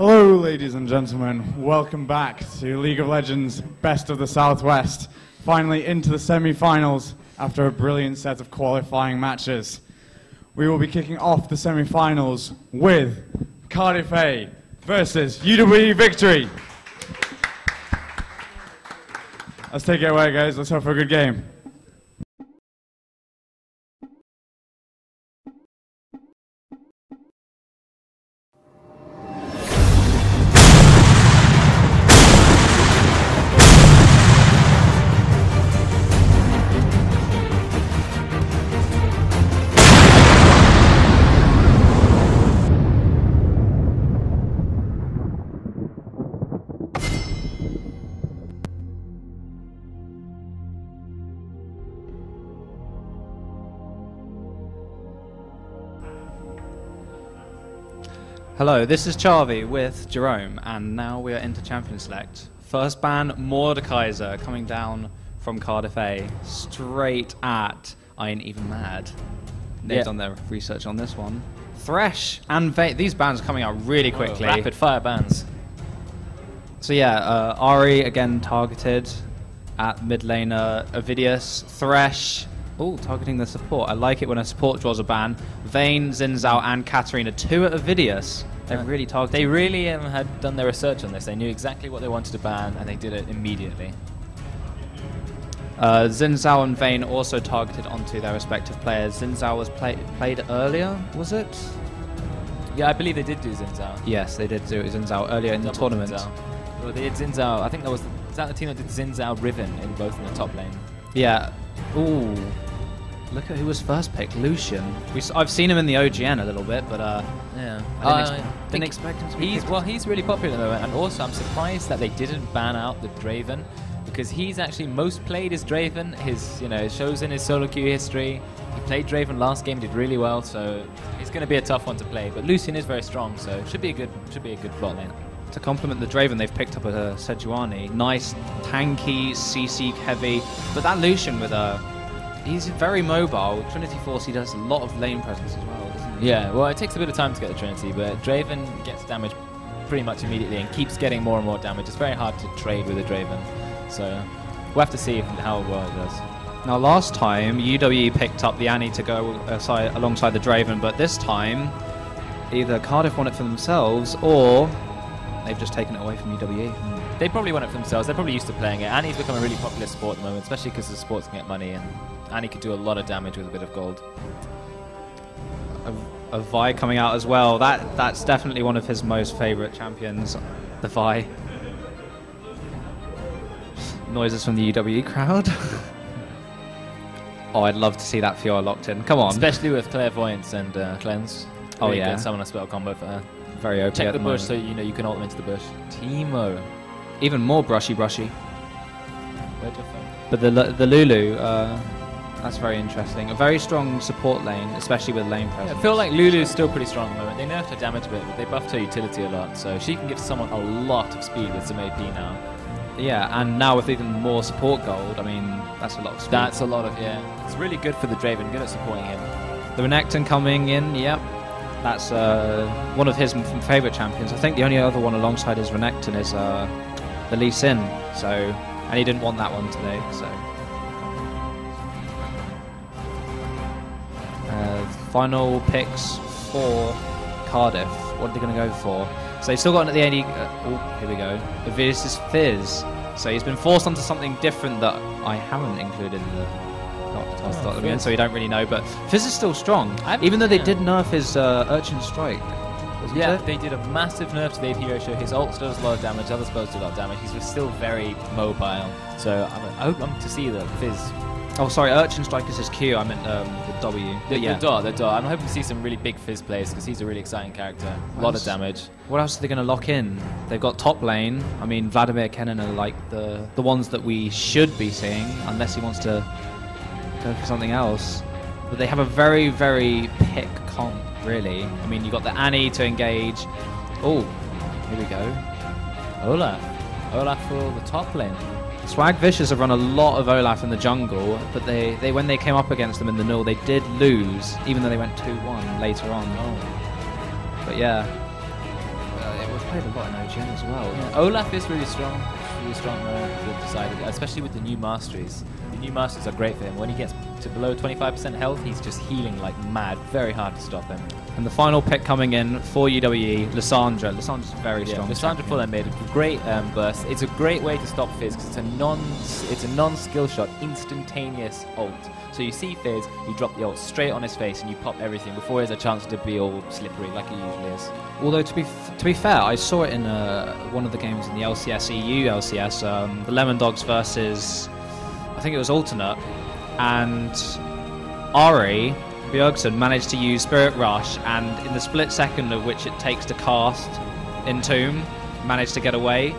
Hello, ladies and gentlemen. Welcome back to League of Legends Best of the Southwest. Finally into the semi-finals after a brilliant set of qualifying matches. We will be kicking off the semi-finals with Cardiff A versus UWE Viktory. Let's take it away, guys. Let's hope for a good game. Hello, this is Charvy with Jerome, and now we are into Champion Select. First ban, Mordekaiser, coming down from Cardiff A, straight at I Ain't Even Mad. They've done their research on this one. Thresh and Vayne, these bans are coming out really quickly. Rapid fire bans. So yeah, Ari again targeted at mid laner, Avidius, Thresh. Oh, targeting the support. I like it when a support draws a ban. Vayne, Xin Zhao, and Katarina, 2 at Avidius. They're really targeting. They really had done their research on this. They knew exactly what they wanted to ban, and they did it immediately. Xin Zhao and Vayne also targeted onto their respective players. Xin Zhao was played earlier, was it? Yeah, I believe they did do Xin Zhao. Yes, they did do Xin Zhao earlier in the tournament. Well, they did Xin Zhao. I think is that the team that did Xin Zhao Riven in both in the top lane? Yeah. Ooh. Look at who was first picked, Lucian. I've seen him in the OGN a little bit, but yeah, I didn't expect him to be he's really popular at the moment, and also I'm surprised that they didn't ban out the Draven, because he's actually most played as Draven. It shows in his solo queue history. He played Draven last game, did really well, so he's going to be a tough one to play. But Lucian is very strong, so it should be a good bot lane. To complement the Draven, they've picked up a Sejuani. Nice, tanky, CC heavy, but that Lucian with he's very mobile. Trinity Force, he does a lot of lane presence as well, doesn't he? Yeah, well, it takes a bit of time to get the Trinity, but Draven gets damage pretty much immediately and keeps getting more and more damage. It's very hard to trade with a Draven, so we'll have to see how well it does. Now, last time, UWE picked up the Annie to go alongside the Draven, but this time, either Cardiff won it for themselves, or they've just taken it away from UWE. They probably won it for themselves. They're probably used to playing it. Annie's become a really popular support at the moment, especially because the supports can get money, and Annie could do a lot of damage with a bit of gold. A Vi coming out as well. That's definitely one of his most favourite champions, the Vi. Noises from the UWE crowd. Oh, I'd love to see that Fiora locked in. Come on. Especially with Clairvoyance and Cleanse. Oh, really yeah. Summon a spell combo for her. Very OP. Check the bush so you can ult them into the bush. Teemo. Even more brushy. Where'd your phone? But the Lulu, that's very interesting. A very strong support lane, especially with lane presence. Yeah, I feel like Lulu's still pretty strong at the moment. They nerfed her damage a bit, but they buffed her utility a lot, so she can give someone a lot of speed with some AP now. Yeah, and now with even more support gold, I mean, that's a lot of speed. That's a lot of, yeah. It's really good for the Draven, good at supporting him. The Renekton coming in, yep. That's one of his favourite champions. I think the only other one alongside his Renekton is the Lee Sin, and he didn't want that one today, so. Final picks for Cardiff. What are they going to go for? So they've still got the 80. Oh, here we go. Avidius is Fizz. So he's been forced onto something different that I haven't included in the. So we don't really know, but Fizz is still strong, even though they did nerf his Urchin Strike. Yeah, they did a massive nerf to the AP ratio. His ult still does a lot of damage, other spells do a lot of damage. He's still very mobile, so I hope to see the Fizz. Oh, sorry, Urchin Strike is his Q. I meant the W. The dot. I'm hoping to see some really big Fizz plays because he's a really exciting character. A lot of damage. What else are they going to lock in? They've got top lane. I mean, Vladimir Kennen are like the ones that we should be seeing, unless he wants to go for something else. But they have a very, very pick comp, really. I mean, you've got the Annie to engage. Oh, here we go. Olaf for the top lane. Swag Vicious have run a lot of Olaf in the jungle, but they when they came up against them in the null, they did lose, even though they went 2-1 later on. Oh. But yeah, it was played a lot in OGN as well. Yeah, Olaf is really strong decided, especially with the new masteries. The new masteries are great for him. When he gets to below 25% health, he's just healing like mad. Very hard to stop him. And the final pick coming in for UWE, Lissandra. Lissandra's very strong. Lissandra full made a great burst. It's a great way to stop Fizz because it's a non-skill shot, instantaneous ult. So you see Fizz, you drop the ult straight on his face and you pop everything before he has a chance to be all slippery like he usually is. Although to be fair, I saw it in one of the games in the LCS EU LCS, the Lemon Dogs versus, I think it was Alternate, and Ari Björkson managed to use Spirit Rush, and in the split second of which it takes to cast Entomb, managed to get away,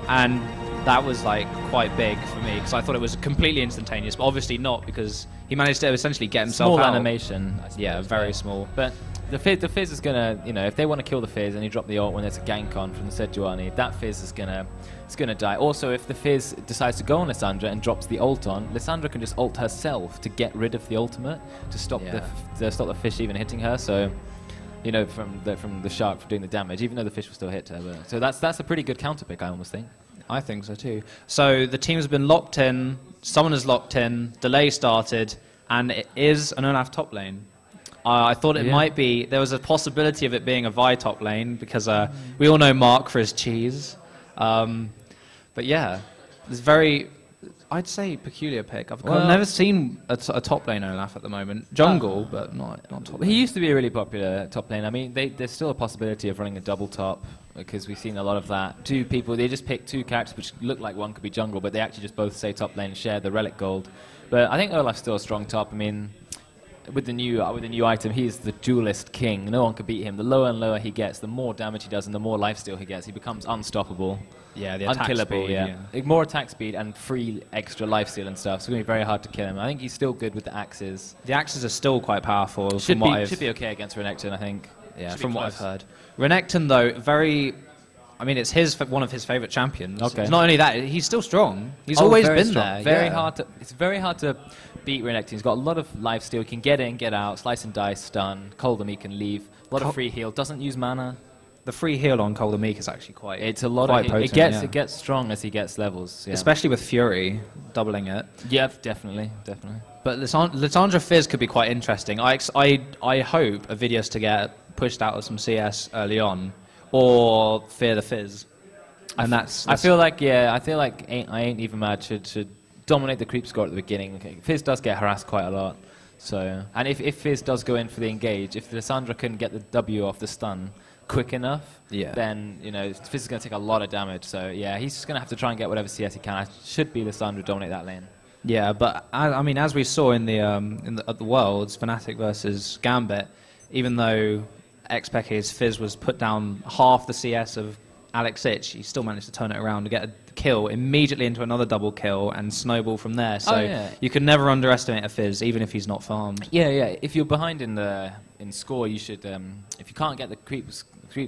and that was like quite big for me because I thought it was completely instantaneous, but obviously not because he managed to essentially get himself small out. Animation. Yeah, very small. But the Fizz is gonna, if they want to kill the Fizz and you drop the ult when there's a gank on from the Sejuani, that Fizz is gonna die. Also, if the Fizz decides to go on Lissandra and drops the ult on, Lissandra can just ult herself to get rid of the ultimate to stop the fish even hitting her. So, from the shark doing the damage, even though the fish will still hit her. But, so that's a pretty good counter pick, I almost think. I think so too. So the teams have been locked in. Someone is locked in. Delay started, and it is an Olaf top lane. I thought it might be. There was a possibility of it being a Vi top lane because we all know Mark for his cheese. But yeah, it's very, I'd say, peculiar pick. I've never seen a top lane Olaf at the moment. Jungle, but not top lane. He used to be a really popular top lane. I mean, there's still a possibility of running a double top because we've seen a lot of that. Two people, they just pick two characters which look like one could be jungle, but they actually just both say top lane and share the relic gold. But I think Olaf's still a strong top. I mean, with the new item, he's the duelist king. No one could beat him. The lower and lower he gets, the more damage he does and the more lifesteal he gets. He becomes unstoppable. Yeah, the attack unkillable, speed, yeah. More attack speed and free extra lifesteal and stuff. So it's going to be very hard to kill him. I think he's still good with the axes. The axes are still quite powerful. Should be okay against Renekton, I think. Yeah, from what I've heard. Renekton, though, it's one of his favourite champions. Okay. It's not only that, he's still strong. He's always been strong. there. It's very hard to beat Renekton. He's got a lot of lifesteal. He can get in, get out, slice and dice, stun. Cold and Meek can leave. A lot of free heal. Doesn't use mana. The free heal on Cold and Meek is actually quite. It's a lot of. Potent, it gets strong as he gets levels. Yeah. Especially with Fury doubling it. Yeah, definitely. But Lissandra Fizz could be quite interesting. I hope Avidius to get pushed out of some CS early on, or Fear the Fizz. And that's I feel like I ain't even mad should dominate the creep score at the beginning. Okay. Fizz does get harassed quite a lot. So, and if Fizz does go in for the engage, if Lissandra can get the W off the stun quick enough, then Fizz is going to take a lot of damage. So yeah, he's just going to have to try and get whatever CS he can. It should be Lissandra dominate that lane. Yeah, but I mean, as we saw at the Worlds, Fnatic versus Gambit, even though Xpeke's Fizz was put down half the CS of Alex Ich, he still managed to turn it around to get a kill immediately into another double kill and snowball from there. So you can never underestimate a Fizz, even if he's not farmed. Yeah. If you're behind in score, you should. If you can't get the creep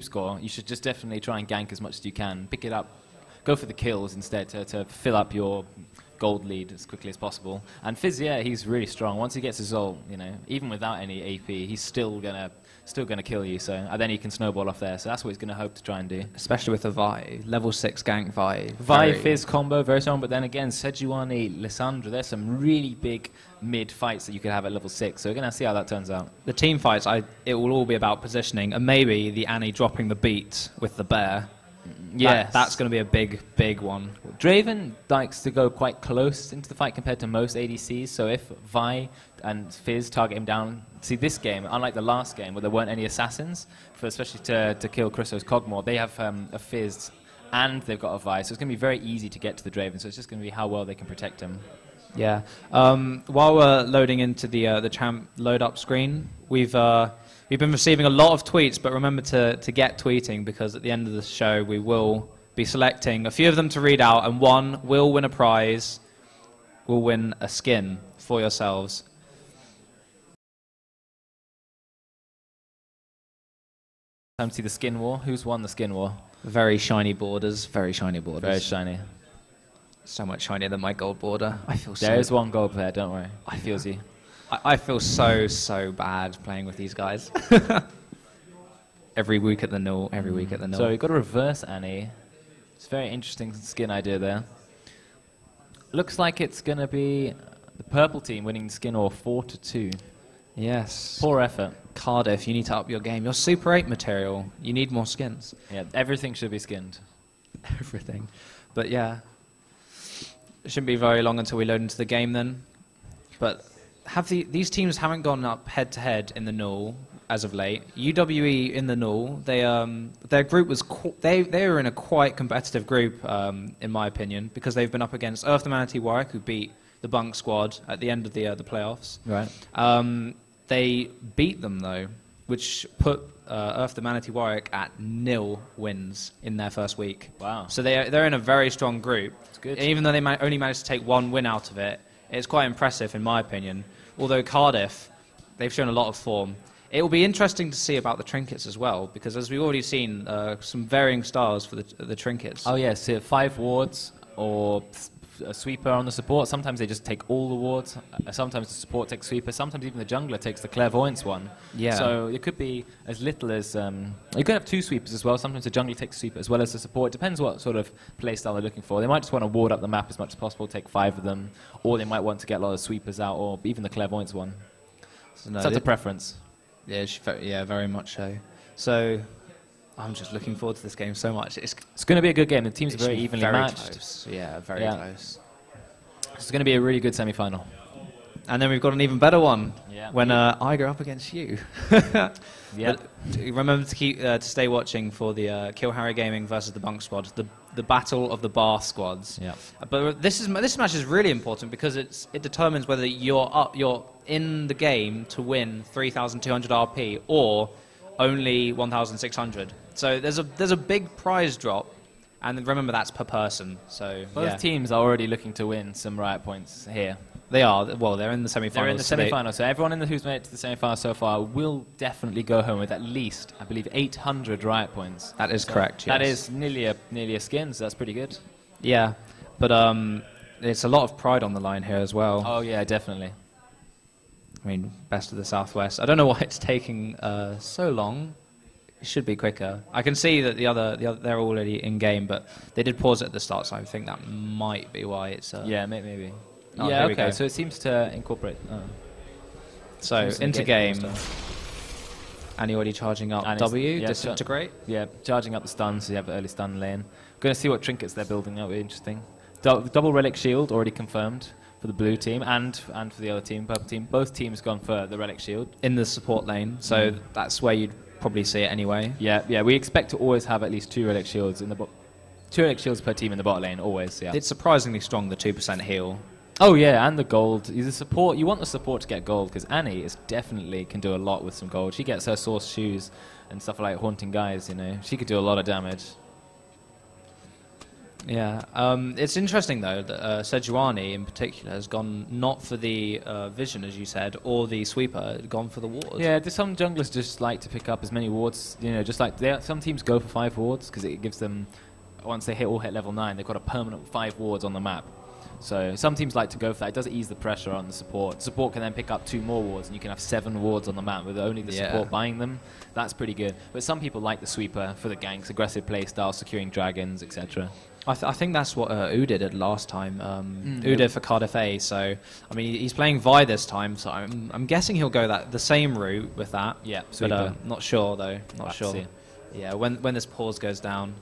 score, you should just definitely try and gank as much as you can. Pick it up, go for the kills instead to fill up your gold lead as quickly as possible. And Fizz, he's really strong. Once he gets his ult, even without any AP, he's still gonna kill you. So and then he can snowball off there. So that's what he's gonna hope to try and do. Especially with the Vi, level 6 gank Vi. Fizz combo, very strong. But then again, Sejuani, Lissandra, there's some really big mid fights that you could have at level 6. So we're gonna see how that turns out. The team fights, it will all be about positioning, and maybe the Annie dropping the beat with the bear. Yes. That's going to be a big one. Draven likes to go quite close into the fight compared to most ADCs, so if Vi and Fizz target him down, see this game, unlike the last game where there weren't any assassins, especially to kill Chrysos Cogmore, they have a Fizz and they've got a Vi, so it's going to be very easy to get to the Draven, so it's just going to be how well they can protect him. Yeah. While we're loading into the champ load up screen, we've been receiving a lot of tweets, but remember to get tweeting because at the end of the show we will be selecting a few of them to read out, and one will win a prize, will win a skin for yourselves. Time to see the skin war. Who's won the skin war? Very shiny borders. Very shiny borders. Very shiny. So much shinier than my gold border. I feel so. There is one gold player. Don't worry. I feels you. I feel so bad playing with these guys. every week at the null, every week at the null. So you've got a reverse Annie. It's a very interesting skin idea there. Looks like it's going to be the purple team winning the skin or 4-2. Yes. Poor effort. Cardiff, you need to up your game. You're Super 8 material. You need more skins. Yeah, everything should be skinned. Everything. But yeah, it shouldn't be very long until we load into the game then. But these teams haven't gone up head-to-head in the null as of late. UWE in the null, their group was they were in a quite competitive group in my opinion, because they've been up against Earth the Manatee Warwick, who beat the Bunk squad at the end of the playoffs. Right. They beat them though, which put Earth the Manatee Warwick at 0 wins in their first week. Wow. So they're in a very strong group. It's good. Even though they only managed to take 1 win out of it, it's quite impressive in my opinion. Although Cardiff, they've shown a lot of form. It will be interesting to see about the trinkets as well, because as we've already seen, some varying styles for the trinkets. Oh yes, so 5 wards or a sweeper on the support. Sometimes they just take all the wards. Sometimes the support takes sweeper. Sometimes even the jungler takes the clairvoyance one. Yeah. So it could be as little as you could have 2 sweepers as well. Sometimes the jungler takes sweeper as well as the support. It depends what sort of play style they're looking for. They might just want to ward up the map as much as possible, take 5 of them, or they might want to get a lot of sweepers out, or even the clairvoyance one. So that's a preference. Yeah, very much so. So I'm just looking forward to this game so much. It's going to be a good game. The teams are very evenly matched. Close. Yeah, very close. It's going to be a really good semi-final. And then we've got an even better one when I go up against you. Yeah. Remember to stay watching for the Kill Harry Gaming versus the Bunk squad, the battle of the Bath squads. Yeah. But this match is really important because it determines whether you're in the game to win 3,200 RP or only 1,600. So there's a big prize drop, and remember that's per person. So both teams are already looking to win some riot points here. They are. Well, they're in the semi-finals. They're in the semi-finals. So everyone who's made it to the semi-finals so far will definitely go home with at least, I believe, 800 riot points. That is correct. Yes. That is nearly a skin. So that's pretty good. Yeah, but it's a lot of pride on the line here as well. Oh yeah, definitely. I mean, best of the Southwest. I don't know why it's taking so long. It should be quicker. I can see that the other they're already in game, but they did pause it at the start, so I think that might be why it's. Yeah, maybe. Oh, yeah, okay. So it seems to incorporate. So into game. And you're already charging up W, disintegrate. Yeah, charging up the stun, so you have the early stun lane. Going to see what trinkets they're building. That'll be interesting. Double relic shield already confirmed for the blue team and for the other team, purple team. Both teams gone for the relic shield in the support lane, so that's where you'd probably see it anyway. Yeah. We expect to always have at least 2 relic shields in the 2 relic shields per team in the bot lane, always. Yeah. It's surprisingly strong, the 2% heal. Oh yeah, and the gold. The support. You want the support to get gold because Annie definitely can do a lot with some gold. She gets her source shoes and stuff like haunting guys. You know, she could do a lot of damage. Yeah, it's interesting though that Sejuani in particular has gone not for the vision, as you said, or the sweeper, gone for the ward. Yeah, some junglers just like to pick up as many wards. You know, just like some teams go for 5 wards because it gives them, once they hit level 9, they've got a permanent 5 wards on the map. So some teams like to go for that. It does ease the pressure on the support. Support can then pick up 2 more wards, and you can have 7 wards on the map with only the support buying them. That's pretty good. But some people like the sweeper for the ganks, aggressive playstyle, securing dragons, etc. I think that's what U did last time. U did for Cardiff A. So I mean, he's playing Vi this time. So I'm guessing he'll go the same route with that. Yeah, sweeper. But not sure though. Not sure. Yeah, when this pause goes down.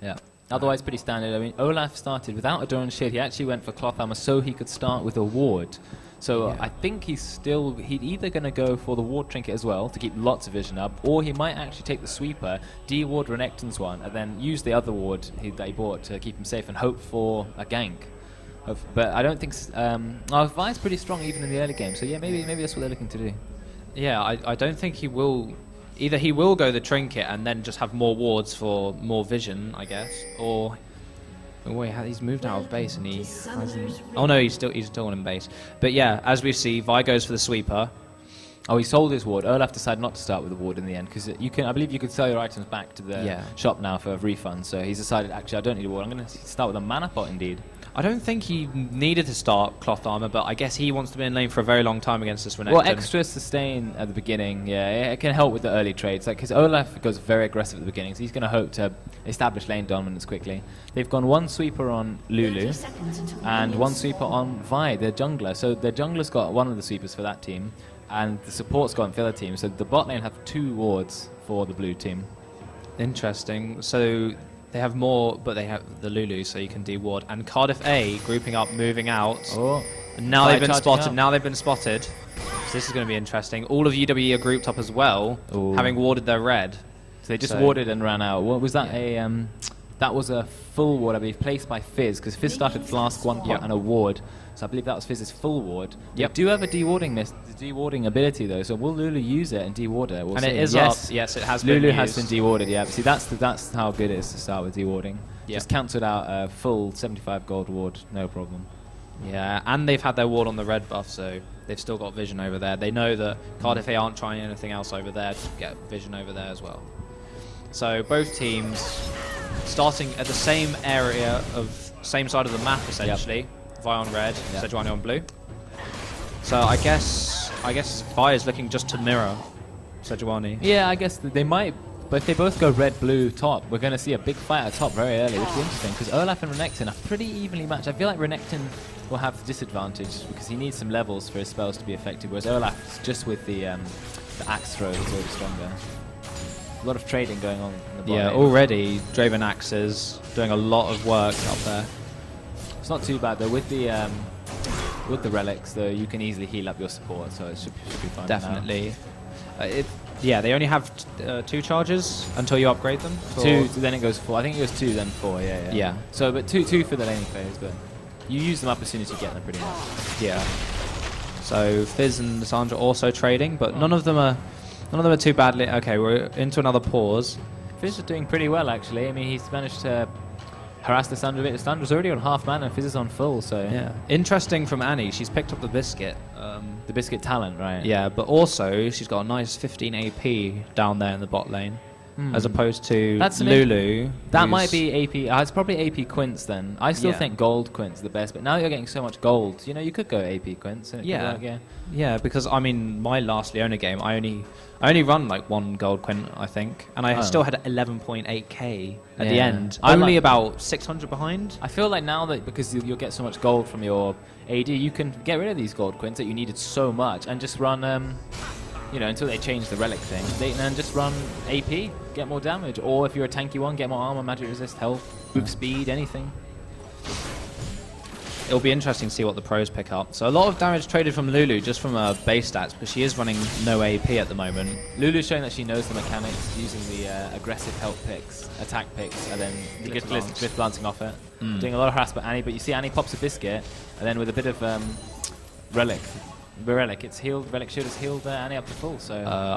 Yeah. Otherwise, pretty standard. I mean, Olaf started without a Doran shield. He actually went for cloth armor so he could start with a ward. So I think he's either going to go for the ward trinket as well to keep lots of vision up, or he might actually take the sweeper, de-ward Renekton's one, and then use the other ward that he bought to keep him safe and hope for a gank. But I don't think... Vi's pretty strong even in the early game, so yeah, maybe that's what they're looking to do. Yeah, I don't think he will... Either he will go the trinket and then just have more wards for more vision, I guess, or... Wait, he's moved out of base and he hasn't... Oh no, he's still in base. But yeah, as we see, Vi goes for the sweeper. Oh, he sold his ward. Olaf decided not to start with the ward in the end because I believe you could sell your items back to the shop now for a refund. So he's decided, actually, I don't need a ward. I'm going to start with a mana pot indeed. I don't think he needed to start cloth armor, but I guess he wants to be in lane for a very long time against this Renekton. Well, extra sustain at the beginning, yeah, it can help with the early trades. Like, because Olaf goes very aggressive at the beginning, so he's going to hope to establish lane dominance quickly. They've gone one sweeper on Lulu and one sweeper on Vi, their jungler. So their jungler's got one of the sweepers for that team, and the support's got for the other team. So the bot lane have 2 wards for the blue team. Interesting. So they have more, but they have the Lulu, so you can de-ward. And Cardiff A grouping up, moving out. Oh, and now they've been spotted. Up. Now they've been spotted. So this is going to be interesting. All of UWE are grouped up as well, having warded their red. So they just warded and ran out. What was that? Yeah. That was a full ward, I believe, placed by Fizz, because Fizz started Flask 1 pot and a ward. So I believe that was Fizz's full ward. Yep. They do have a dewarding ability though. So will Lulu use it and deward it? We'll and see. it is up. Yes, it has been Lulu used. has been dewarded. Yeah. See, that's how good it is to start with dewarding. Yep. Just cancelled out a full 75 gold ward, no problem. Yeah, and they've had their ward on the red buff, so they've still got vision over there. They know that Cardiff A aren't trying anything else over there to get vision over there as well. So both teams starting at the same area of same side of the map essentially. Yep. Vi on red, Sejuani on blue. So I guess Vi is looking just to mirror Sejuani. Yeah, I guess they might, but if they both go red-blue top, we're going to see a big fight at top very early, which will be interesting, because Olaf and Renekton are pretty evenly matched. I feel like Renekton will have the disadvantage because he needs some levels for his spells to be effective, whereas Olaf, just with the axe throw, is already stronger. A lot of trading going on in the bot lane. Already Draven Axes doing a lot of work up there. It's not too bad though. With the relics, though, you can easily heal up your support, so it should be fine. Definitely. Yeah, they only have 2 charges until you upgrade them. 2, then it goes 4. I think it goes 2, then 4. Yeah. So, but two for the laning phase, but you use them up as soon as you get them, pretty much. Yeah. So Fizz and Lissandra also trading, but none of them are too badly. Okay, we're into another pause. Fizz is doing pretty well actually. I mean, he's managed to harass Lissandra a bit. Lissandra's already on half mana, Fizz is on full, so yeah. Interesting from Annie, she's picked up the biscuit. The biscuit talent, right? Yeah, but also she's got a nice 15 AP down there in the bot lane, as opposed to Lulu. That might be AP. It's probably AP Quince then. I still think gold Quince is the best, but now you're getting so much gold. You know, you could go AP Quince. And it could work, yeah, because I mean, my last Leona game, I only run like 1 gold Quint, I think, and I still had 11.8k at the end. Only about 600 behind. I feel like now that because you'll get so much gold from your AD, you can get rid of these gold Quints that you needed so much and just run, you know, until they change the relic thing. Then just run AP, get more damage, or if you're a tanky one, get more armor, magic resist, health, move speed, anything. It'll be interesting to see what the pros pick up. So a lot of damage traded from Lulu just from her base stats, because she is running no AP at the moment. Lulu's showing that she knows the mechanics, using the aggressive help picks, attack picks, and then Glyph glancing off it. Doing a lot of harassment Annie, but you see Annie pops a biscuit, and then with a bit of relic, it's healed. Relic shield has healed Annie up to full. So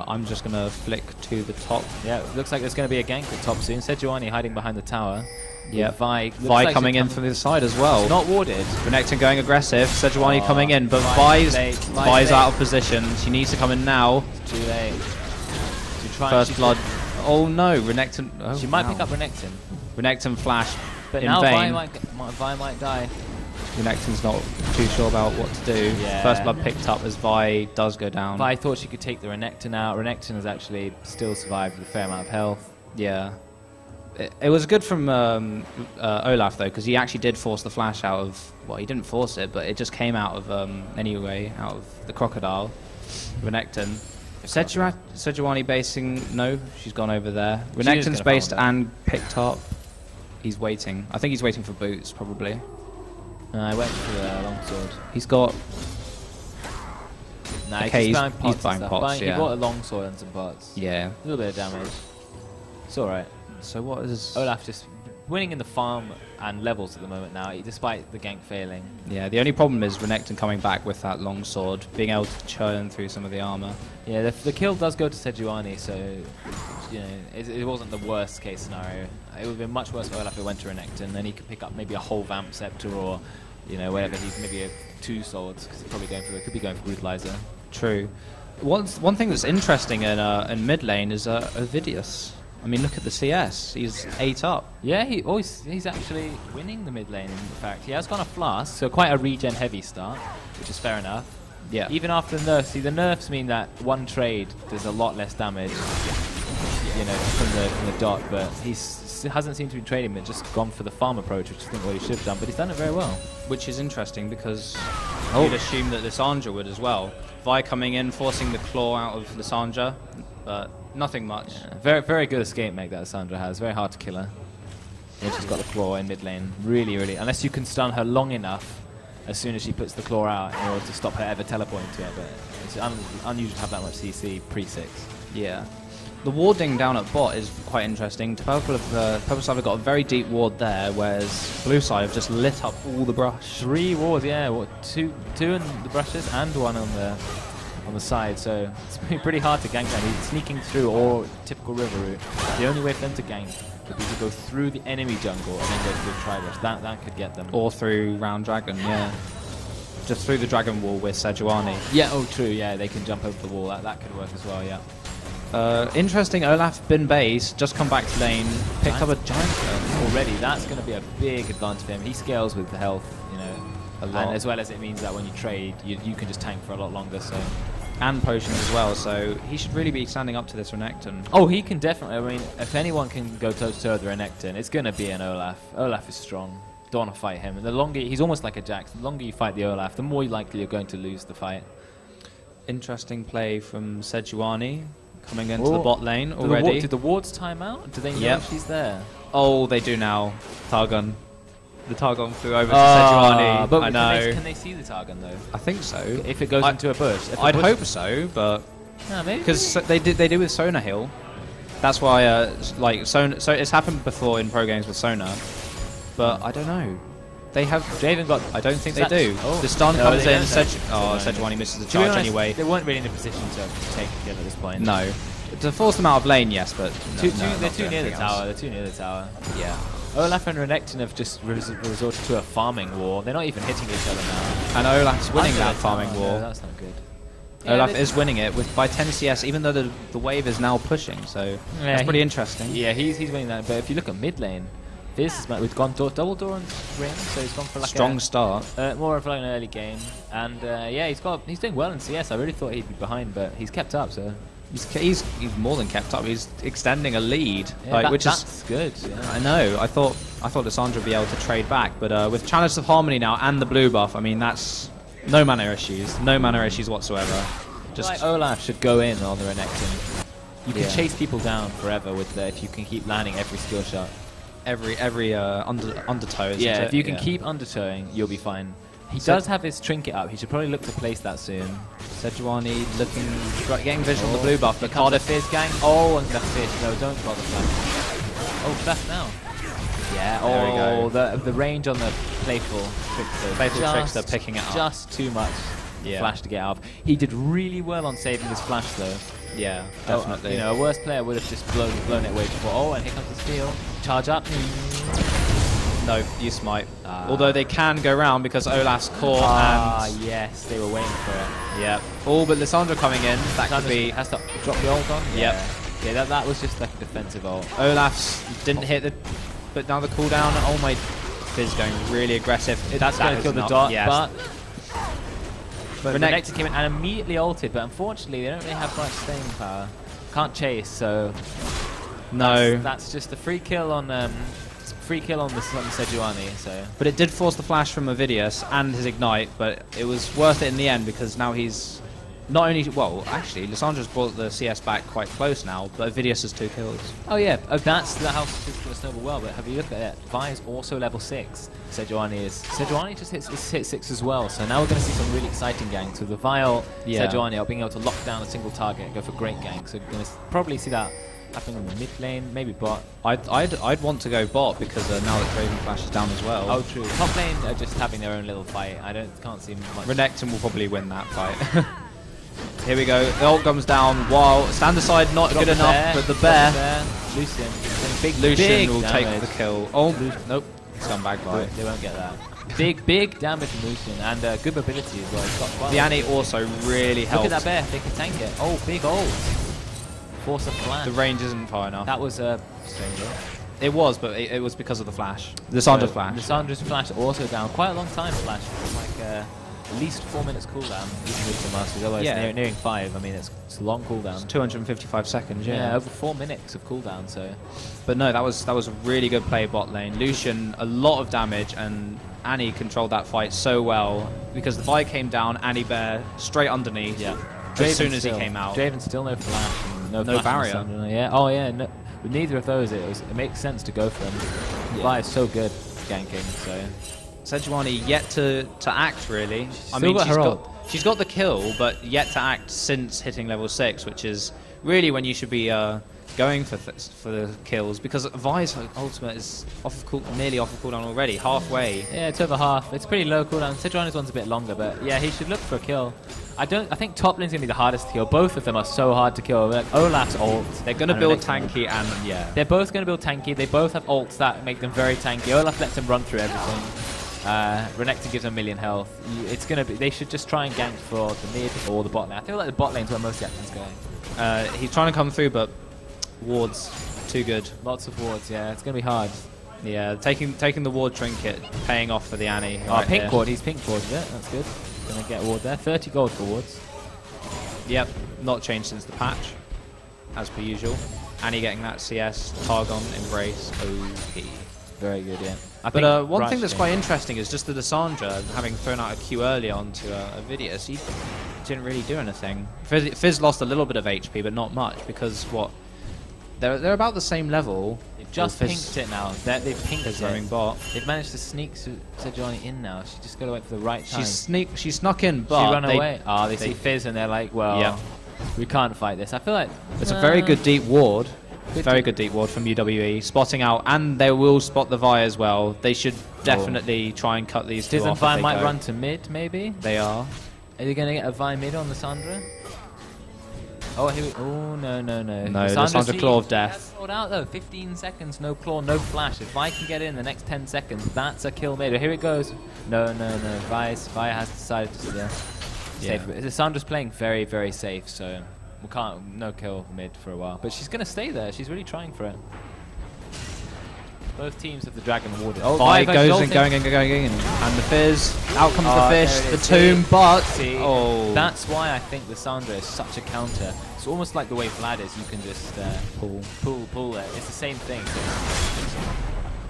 I'm just gonna flick to the top. Yeah, it looks like there's going to be a gank at top soon. Sejuani hiding behind the tower. Yeah, Vi like coming in from the side as well. It's not warded. Renekton going aggressive. Sejuani coming in, but Vi's out of position. She needs to come in now. It's too late. First blood. Oh no, Renekton. Oh, she might pick up Renekton. Renekton flash. But in now vain. Vi might die. Renekton's not too sure about what to do. Yeah. First blood picked up as Vi does go down. Vi thought she could take the Renekton out. Renekton has actually still survived with a fair amount of health. Yeah. It was good from Olaf though, because he actually did force the flash out of. Well, he didn't force it, but it just came out of anyway, out of the crocodile. Renekton. Sejuani basing. No, she's gone over there. Renekton's based and picked up. He's waiting. I think he's waiting for boots, probably. I went for the longsword. He's got. Nah, okay, he's buying pots. He bought a longsword and some pots. Yeah. A little bit of damage. It's alright. So what is... Olaf just winning in the farm and levels at the moment now, despite the gank failing. Yeah, the only problem is Renekton coming back with that longsword, being able to churn through some of the armor. Yeah, the kill does go to Sejuani, so you know it wasn't the worst case scenario. It would have been much worse for Olaf if it went to Renekton, then he could pick up maybe a whole Vamp Scepter or you know whatever. He's maybe 2 swords because he's probably could be going for Brutalizer. True. One thing that's interesting in mid lane is Ovidius. I mean, look at the CS. He's 8 up. Yeah, he's actually winning the mid lane, in fact. He has gone a flask, so quite a regen heavy start, which is fair enough. Yeah. Even after the nerfs, see, the nerfs mean that one trade does a lot less damage, you know, from the dot, but he hasn't seemed to be trading, but just gone for the farm approach, which I think what he should have done, but he's done it very well. Which is interesting because you'd assume that Lissandra would as well. Vi coming in, forcing the claw out of Lissandra, but nothing much. Yeah. Very, very good escape mech that Lissandra has. Very hard to kill her. Yeah, she's got the claw in mid lane. Really, really. Unless you can stun her long enough as soon as she puts the claw out in order to stop her ever teleporting to it. But it's unusual to have that much CC pre-6. Yeah. The warding down at bot is quite interesting. Purple side have got a very deep ward there, whereas blue side have just lit up all the brush. 3 wards, yeah. What, two in the brushes and 1 on the side, so it's pretty hard to gank that. He's sneaking through or typical river route. The only way for them to gank would be to go through the enemy jungle and then go through the tri-rush. That could get them. Or through round dragon, yeah. Just through the dragon wall with Sejuani. Yeah, oh true, yeah, they can jump over the wall. That could work as well, yeah. Interesting, Olaf bin base, just come back to lane, picked up a giant already. That's going to be a big advantage for him. He scales with the health, you know, a lot. And as well as it means that when you trade, you can just tank for a lot longer, so... And potions as well, so he should really be standing up to this Renekton. Oh, he can definitely. I mean, if anyone can go toe-to-toe with the Renekton, it's going to be an Olaf. Olaf is strong. Don't want to fight him. And the longer... He's almost like a Jax. The longer you fight the Olaf, the more likely you're going to lose the fight. Interesting play from Sejuani. Coming into the bot lane already. Did the wards time out? Do they know she's there? Oh, they do now. Targon. The Targon flew over to Sejuani. But I know. Can they see the Targon though? I think so. If it goes into a bush. I'd hope so, but maybe because they did with Sona Hill. That's why like Sona. So it's happened before in pro games with Sona, but I don't know. They have Draven got. I don't think they do. Oh. The stun comes in. Sejuani misses the charge anyway. They weren't really in a position to take the kill at this point. No. To force them out of lane, yes, but they're too near the tower. They're too near the tower. Yeah. Olaf and Renekton have just resorted to a farming war. They're not even hitting each other now. And Olaf's winning that farming war. No, that's not good. Yeah, Olaf is winning it by 10 CS, even though the wave is now pushing. So that's pretty interesting. Yeah, he's winning that. But if you look at mid lane, we've gone double door on ring, so he's gone for like strong start. More of like an early game, and yeah, he's doing well in CS. I really thought he'd be behind, but he's kept up. So he's more than kept up. He's extending a lead, yeah, which is good. Yeah. I know. I thought Lissandra would be able to trade back, but with Chalice of Harmony now and the blue buff, I mean that's no mana issues, whatsoever. Just like Olaf should go in on the Renekton. You can chase people down forever with if you can keep landing every skill shot. Every undertow. Yeah, if you can keep undertowing, you'll be fine. He does have his trinket up. He should probably look to place that soon. Sejuani getting vision on the blue buff, but Cardiff is gang. Oh, and the fish. No, don't bother flash. Oh, flash now. Yeah. Oh, the range on the playful trickster picking it up. Just too much flash to get out of. He did really well on saving his flash though. Yeah, definitely. You know, a worse player would have just blown it away before. Oh, and here comes the steal. Charge up. No, you smite. Although they can go round because Olaf's caught and... yes, they were waiting for it. Yep. Oh, but Lissandra coming in. That could be... Has to drop the ult on? Yep. Yeah, that was just like a defensive ult. Olaf's didn't hit the... But now the cooldown. Oh my... Fizz going really aggressive. That's going to kill the dot, yes. But Renekton came in and immediately ulted, but unfortunately they don't really have much staying power. Can't chase, so... No. That's just a free kill on the Sejuani, so. But it did force the flash from Avidius and his ignite, but it was worth it in the end because now he's not only actually Lissandra's brought the CS back quite close now, but Avidius has 2 kills. Oh yeah, that's how it's going to snowball well. But have you looked at it? Vi is also level 6. Sejuani just hit 6 as well. So now we're going to see some really exciting ganks with the Vile Sejuani being able to lock down a single target and go for great ganks. So we're going to probably see that happening on the mid lane, maybe bot. I'd want to go bot because now that Draven Flash is down as well. Oh, true. Top lane are just having their own little fight. Can't see much. Renekton will probably win that fight. Here we go. The ult comes down. Wow, stand aside, not good enough. But the bear, Lucian, Lucian will take the kill. Oh, nope, scumbag fight. They won't get that. Big damage from Lucian and good mobility as well. The Annie also really helps. Look at that bear. They can tank it. Oh, big ult. force a flash. The range isn't far enough. That was a stranger. It was, but it was because of the flash. The Sandra flash. The Sandra's flash also down. Quite a long time flash. Like at least 4 minutes cooldown. Even with the Masters. Otherwise, nearing 5. I mean, it's a long cooldown. It's 255 seconds. Yeah, over 4 minutes of cooldown. So, but no, that was a really good play bot lane. Lucian, a lot of damage, and Annie controlled that fight so well because the fight came down. Annie Bear straight underneath. Yeah. As soon as he came out. Draven still no flash. And no barrier. Yeah. Oh yeah. No. With neither of those, it makes sense to go for them. Yeah. Vi is so good ganking, so... Sejuani yet to act, really. She's got the kill, but yet to act since hitting level 6, which is really when you should be going for the kills, because Vi's ultimate is nearly off of cooldown already, halfway. Yeah, it's over half. It's pretty low cooldown. Sejuani's one's a bit longer, but yeah, he should look for a kill. I think top lane's gonna be the hardest to kill. Both of them are so hard to kill. Like Olaf's ult. They're gonna build tanky and yeah. They're both gonna build tanky. They both have ults that make them very tanky. Olaf lets them run through everything. Renekton gives them 1 million health. It's gonna be. They should just try and gank for the mid or the bot lane. I feel like the bot lane's where most of the action's going. He's trying to come through, but wards too good. Lots of wards. Yeah, it's gonna be hard. Yeah, taking the ward trinket, paying off for the Annie. Oh, right pink ward. He's pink warded it. That's good. Gonna get a ward there. 30 gold for wards. Yep, not changed since the patch, as per usual. Annie getting that CS, Targon, Embrace, OP. Very good, yeah. But one thing that's quite interesting is just the Lissandra having thrown out a Q early onto a Vidius. He didn't really do anything. Fizz lost a little bit of HP, but not much, because they're about the same level. They've just pinked it now. They've pinked it. Bot. They've managed to sneak Sejuani in now. She just got to wait for the right time. She snuck in, but she ran away. Oh, they see Fizz and they're like, well, we can't fight this. I feel like it's a very good deep ward. Very good deep ward from UWE, spotting out, and they will spot the Vi as well. They should definitely try and cut these two off. Vi might run to mid, maybe? They are. Are they going to get a Vi mid on the Sandra? Oh, here we... Oh, no. No, the Sandra Claw of Death. Hold out, though. 15 seconds, no claw, no flash. If Vi can get in the next 10 seconds, that's a kill mid. Here it goes. No. Vi has decided to stay for it. The Sandra's playing very, very safe, so... no kill mid for a while, but she's gonna stay there. She's really trying for it. Both teams have the dragon warded. Oh, Vi goes and going in, and the Fizz. Out comes the fish, the tomb, but that's why I think the Sandra is such a counter. It's almost like the way Vlad is. You can just pull it. It's the same thing.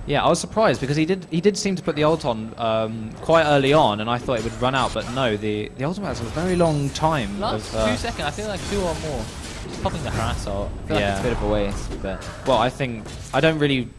Yeah, I was surprised because he did seem to put the ult on quite early on, and I thought it would run out, but no, the ultimate has a very long time. Last 2 seconds, I feel like 2 or more. Just popping the harass ult. I feel like it's a bit of a waste, but... Well, I don't really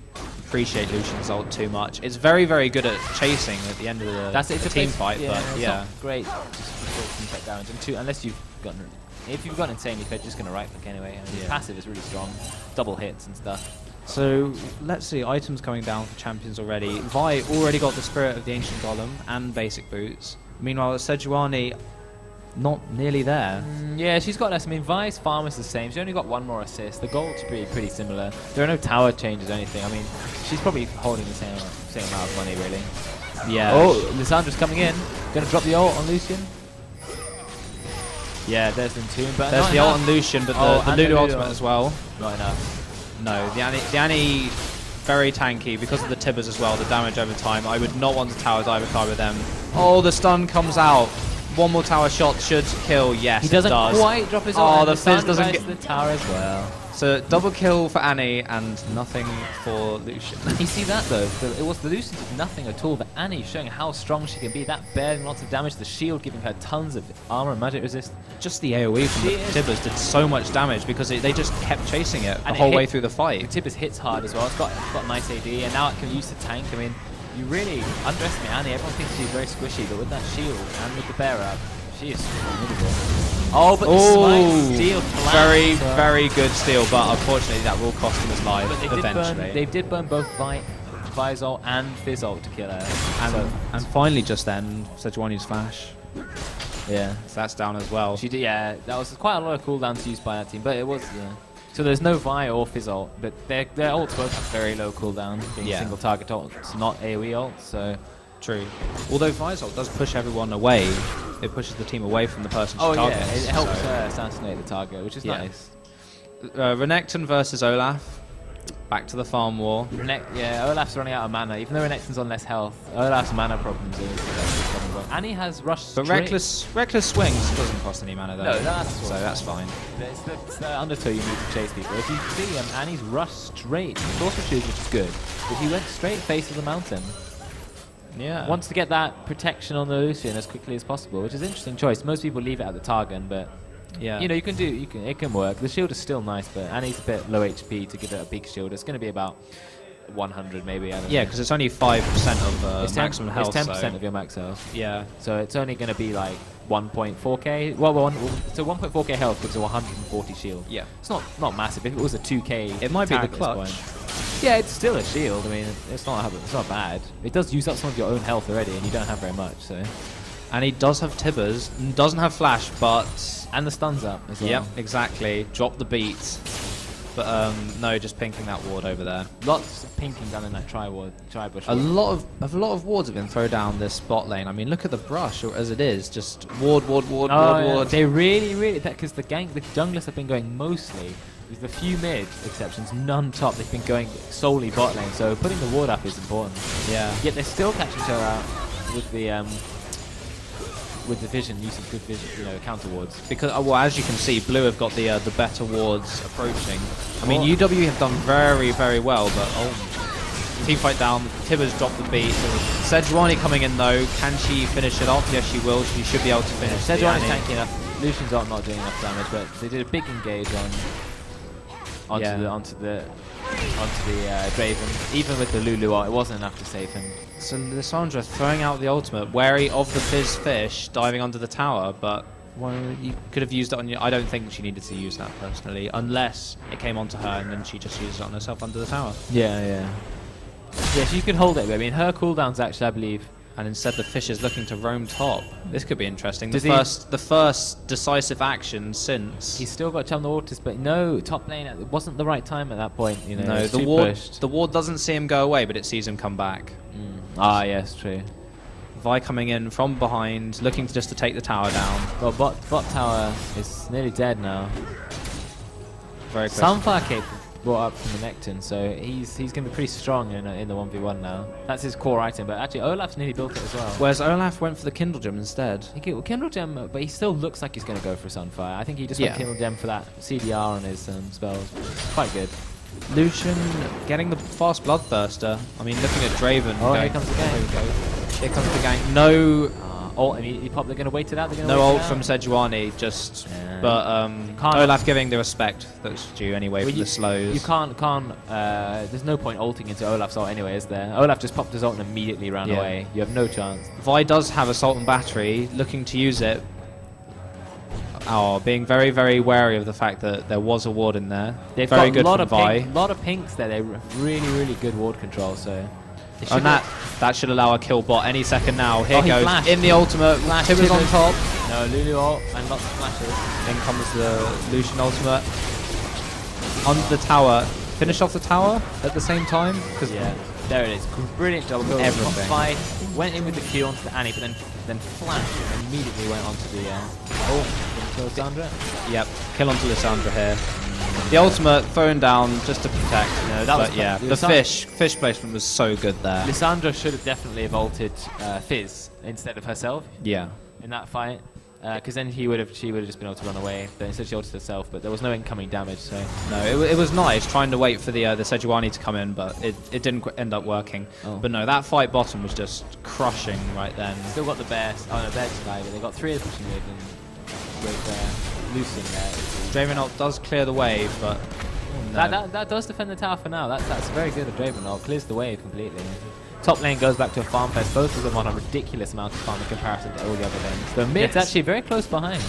appreciate Lucian's ult too much. It's very, very good at chasing at the end of the team fight, but yeah. Not great just for tech damage, and unless you've gotten... If you've got Insane, you're just going to right-click anyway. And passive is really strong. Double hits and stuff. So, let's see, items coming down for champions already. Vi already got the Spirit of the Ancient Golem and basic boots. Meanwhile, Sejuani, not nearly there. Yeah, she's got less. I mean, Vi's farm is the same. She's only got 1 more assist. The gold should be pretty similar. There are no tower changes or anything. I mean, she's probably holding the same amount of money, really. Yeah. Oh, Lissandra's coming in. Going to drop the ult on Lucian. Yeah, there's the Entomb, but there's the ult on Lucian, but the Lulu ultimate as well. Not enough. No, the Annie very tanky because of the Tibbers as well, the damage over time. I would not want to tower dive card with them. Oh, the stun comes out. 1 more tower shot should kill. Yes, he doesn't it does. quite drop his ult. Oh, the Fizz doesn't get the tower as well. So double kill for Annie and nothing for Lucian. You see that though? The Lucian did nothing at all, but Annie showing how strong she can be. That bearing lots of damage, the shield giving her tons of armor and magic resist. Just the AoE from the Tibbers did so much damage because they just kept chasing it the whole way through the fight. The Tibbers hits hard as well. It's got nice AD, and now it can use the tank. I mean, you really underestimate Annie. Everyone thinks she's very squishy, but with that shield and with the bear up, she is formidable. Oh, but the smite steal very, very good steal, but unfortunately that will cost him his life eventually. They did burn both Vi's ult and Fizz ult to kill her. And finally just then, Sejuani's flash. Yeah. So that's down as well. She did, yeah. That was quite a lot of cooldowns used by that team, but it was, So there's no Vi or Fizz ult, but their ults both have very low cooldown, being single target ults, not AoE ults, so... True. Although Vi's ult does push everyone away, it pushes the team away from the person she's targeting. It helps her assassinate the target, which is nice. Renekton versus Olaf. Back to the farm war. Olaf's running out of mana. Even though Renekton's on less health, Olaf's mana problems and he has rush. But reckless swings doesn't cost any mana though. No, that's fine. It's the undertow you need to chase people. If you see him, and he's rushed straight. Sorcerer Shoes, which is good. But he went straight face of the mountain. Yeah. Wants to get that protection on the Lucian as quickly as possible, which is an interesting choice. Most people leave it at the Targon, but yeah, you know, it can work. The shield is still nice, but Annie's a bit low HP to give it a big shield. It's going to be about 100 maybe. Yeah, because it's only 5% of maximum health. It's 10% of your max health. Yeah. So it's only going to be like 1.4k. So 1.4k health gives a 140 shield. Yeah. It's not massive. If it was a 2k, it might be the clutch. Yeah, it's still a shield. I mean, it's not bad. It does use up some of your own health already, and you don't have very much. So. And he does have Tibbers, doesn't have Flash, but... And the stuns up as well. Yep, exactly. Drop the beat. But no, just pinking that ward over there. Lots of pinking done in that tri-bush. A lot of wards have been thrown down this bot lane. I mean, look at the brush as it is. Just ward. They really... Because the junglers have been going mostly... With a few mid exceptions, none top. They've been going solely bot lane. So putting the ward up is important. Yeah. Yet they're still catching each other out with the vision, using good vision, counter wards. Because well, as you can see, blue have got the better wards approaching. I mean, UWE have done very, very well, but team fight down. Tibbers dropped the beat. Sejuani coming in though. Can she finish it off? Yes, she will. She should be able to finish. Sejuani's tanky enough. Lucian's not doing enough damage, but they did a big engage onto the Draven. Even with the Lulu ult, it wasn't enough to save him. So Lissandra throwing out the ultimate, wary of the Fizz fish diving onto the tower, but you could have used it on your... I don't think she needed to use that personally, unless it came onto her and then she just used it on herself under the tower. Yeah, she could hold it, but I mean, her cooldown's actually, I believe... And instead the fish is looking to roam top. This could be interesting. The first decisive action since... He's still got to chum the waters, but no, top lane, it wasn't the right time at that point. No, the ward doesn't see him go away, but it sees him come back. Ah, yes, true. Vi coming in from behind, looking just to take the tower down. Well, bot tower is nearly dead now. Very close. Sunfire Cape brought up from the Necton, so he's going to be pretty strong in the 1v1 now. That's his core item, but actually Olaf's nearly built it as well. Whereas Olaf went for the Kindle Gem instead. Kindle Gem, but he still looks like he's going to go for Sunfire. I think he just went Kindle Gem for that CDR on his spells. Quite good. Lucian getting the fast Bloodthirster. I mean, looking at Draven. Oh, here comes the gang. Here we go. Here comes the gang. No... ult, he popped. They're going to wait it out. No ult from Sejuani, just... Yeah. But Olaf giving the respect that's due anyway for the slows. You can't there's no point ulting into Olaf's ult anyway, is there? Olaf just popped his ult and immediately ran away. You have no chance. Vi does have Assault and Battery, looking to use it. Being very, very wary of the fact that there was a ward in there. They've very got good a from lot of pinks there. They have really, really good ward control, so... And that should allow a kill bot any second now. Here goes flashed. In the ultimate. Tibbers on top. No, Lulu ult and lots of flashes. Then comes the Lucian ultimate. Onto the tower. Finish off the tower at the same time. Yeah, there it is. Brilliant job. Everything. Went in with the Q onto the Annie, but then flashed and immediately went onto the Lissandra. Yep, kill onto Lissandra here. The ultimate thrown down just to protect. No, the fish placement was so good there. Lissandra should have definitely vaulted Fizz instead of herself. Yeah. In that fight, because then she would have just been able to run away. But instead she ulted herself. But there was no incoming damage. So no, it was nice trying to wait for the Sejuani to come in, but it didn't end up working. But no, that fight bottom was just crushing right then. Still got the bear. Oh no, bear died. But they got 3 of the pushing with Lucian there. Draven ult does clear the wave, but no. that does defend the tower for now. That's very good of Draven ult. Clears the wave completely. Top lane goes back to a farm fest. Both of them on a ridiculous amount of farm in comparison to all the other lanes. The mid's actually very close behind.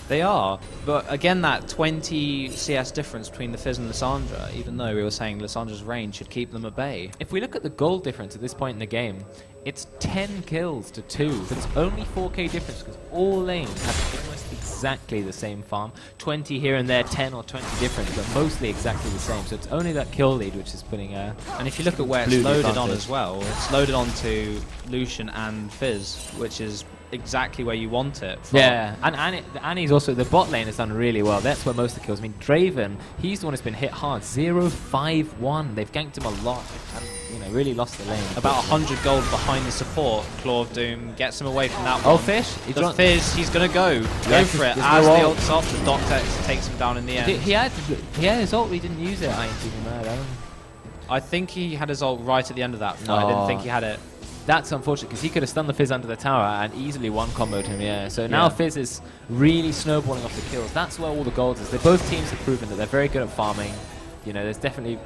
They are, but again, that 20 CS difference between the Fizz and Lissandra, even though we were saying Lissandra's range should keep them at bay. If we look at the gold difference at this point in the game, it's 10 kills to 2, but it's only 4k difference because all lanes have almost exactly the same farm. 20 here and there, 10 or 20 difference, but mostly exactly the same. So it's only that kill lead which is putting a... And if you look at where it's loaded on as well, it's loaded onto Lucian and Fizz, which is exactly where you want it from. Yeah, and Annie's also, the bot lane has done really well. That's where most of the kills. I mean, Draven, he's the one who's been hit hard. 0-5-1. They've ganked him a lot and, you know, really lost the lane. About 100 gold behind the support. Claw of Doom gets him away from that Oh, one. Fish? Fizz, he's going to go for it. As the ult's off, the Doctex takes him down in the end. He had his ult, he didn't use it. I ain't even mad. I think he had his ult right at the end of that. No, I didn't think he had it. That's unfortunate because he could have stunned the Fizz under the tower and easily one-comboed him, yeah. So now Fizz is really snowballing off the kills. That's where all the gold is. Both teams have proven that they're very good at farming. You know, there's definitely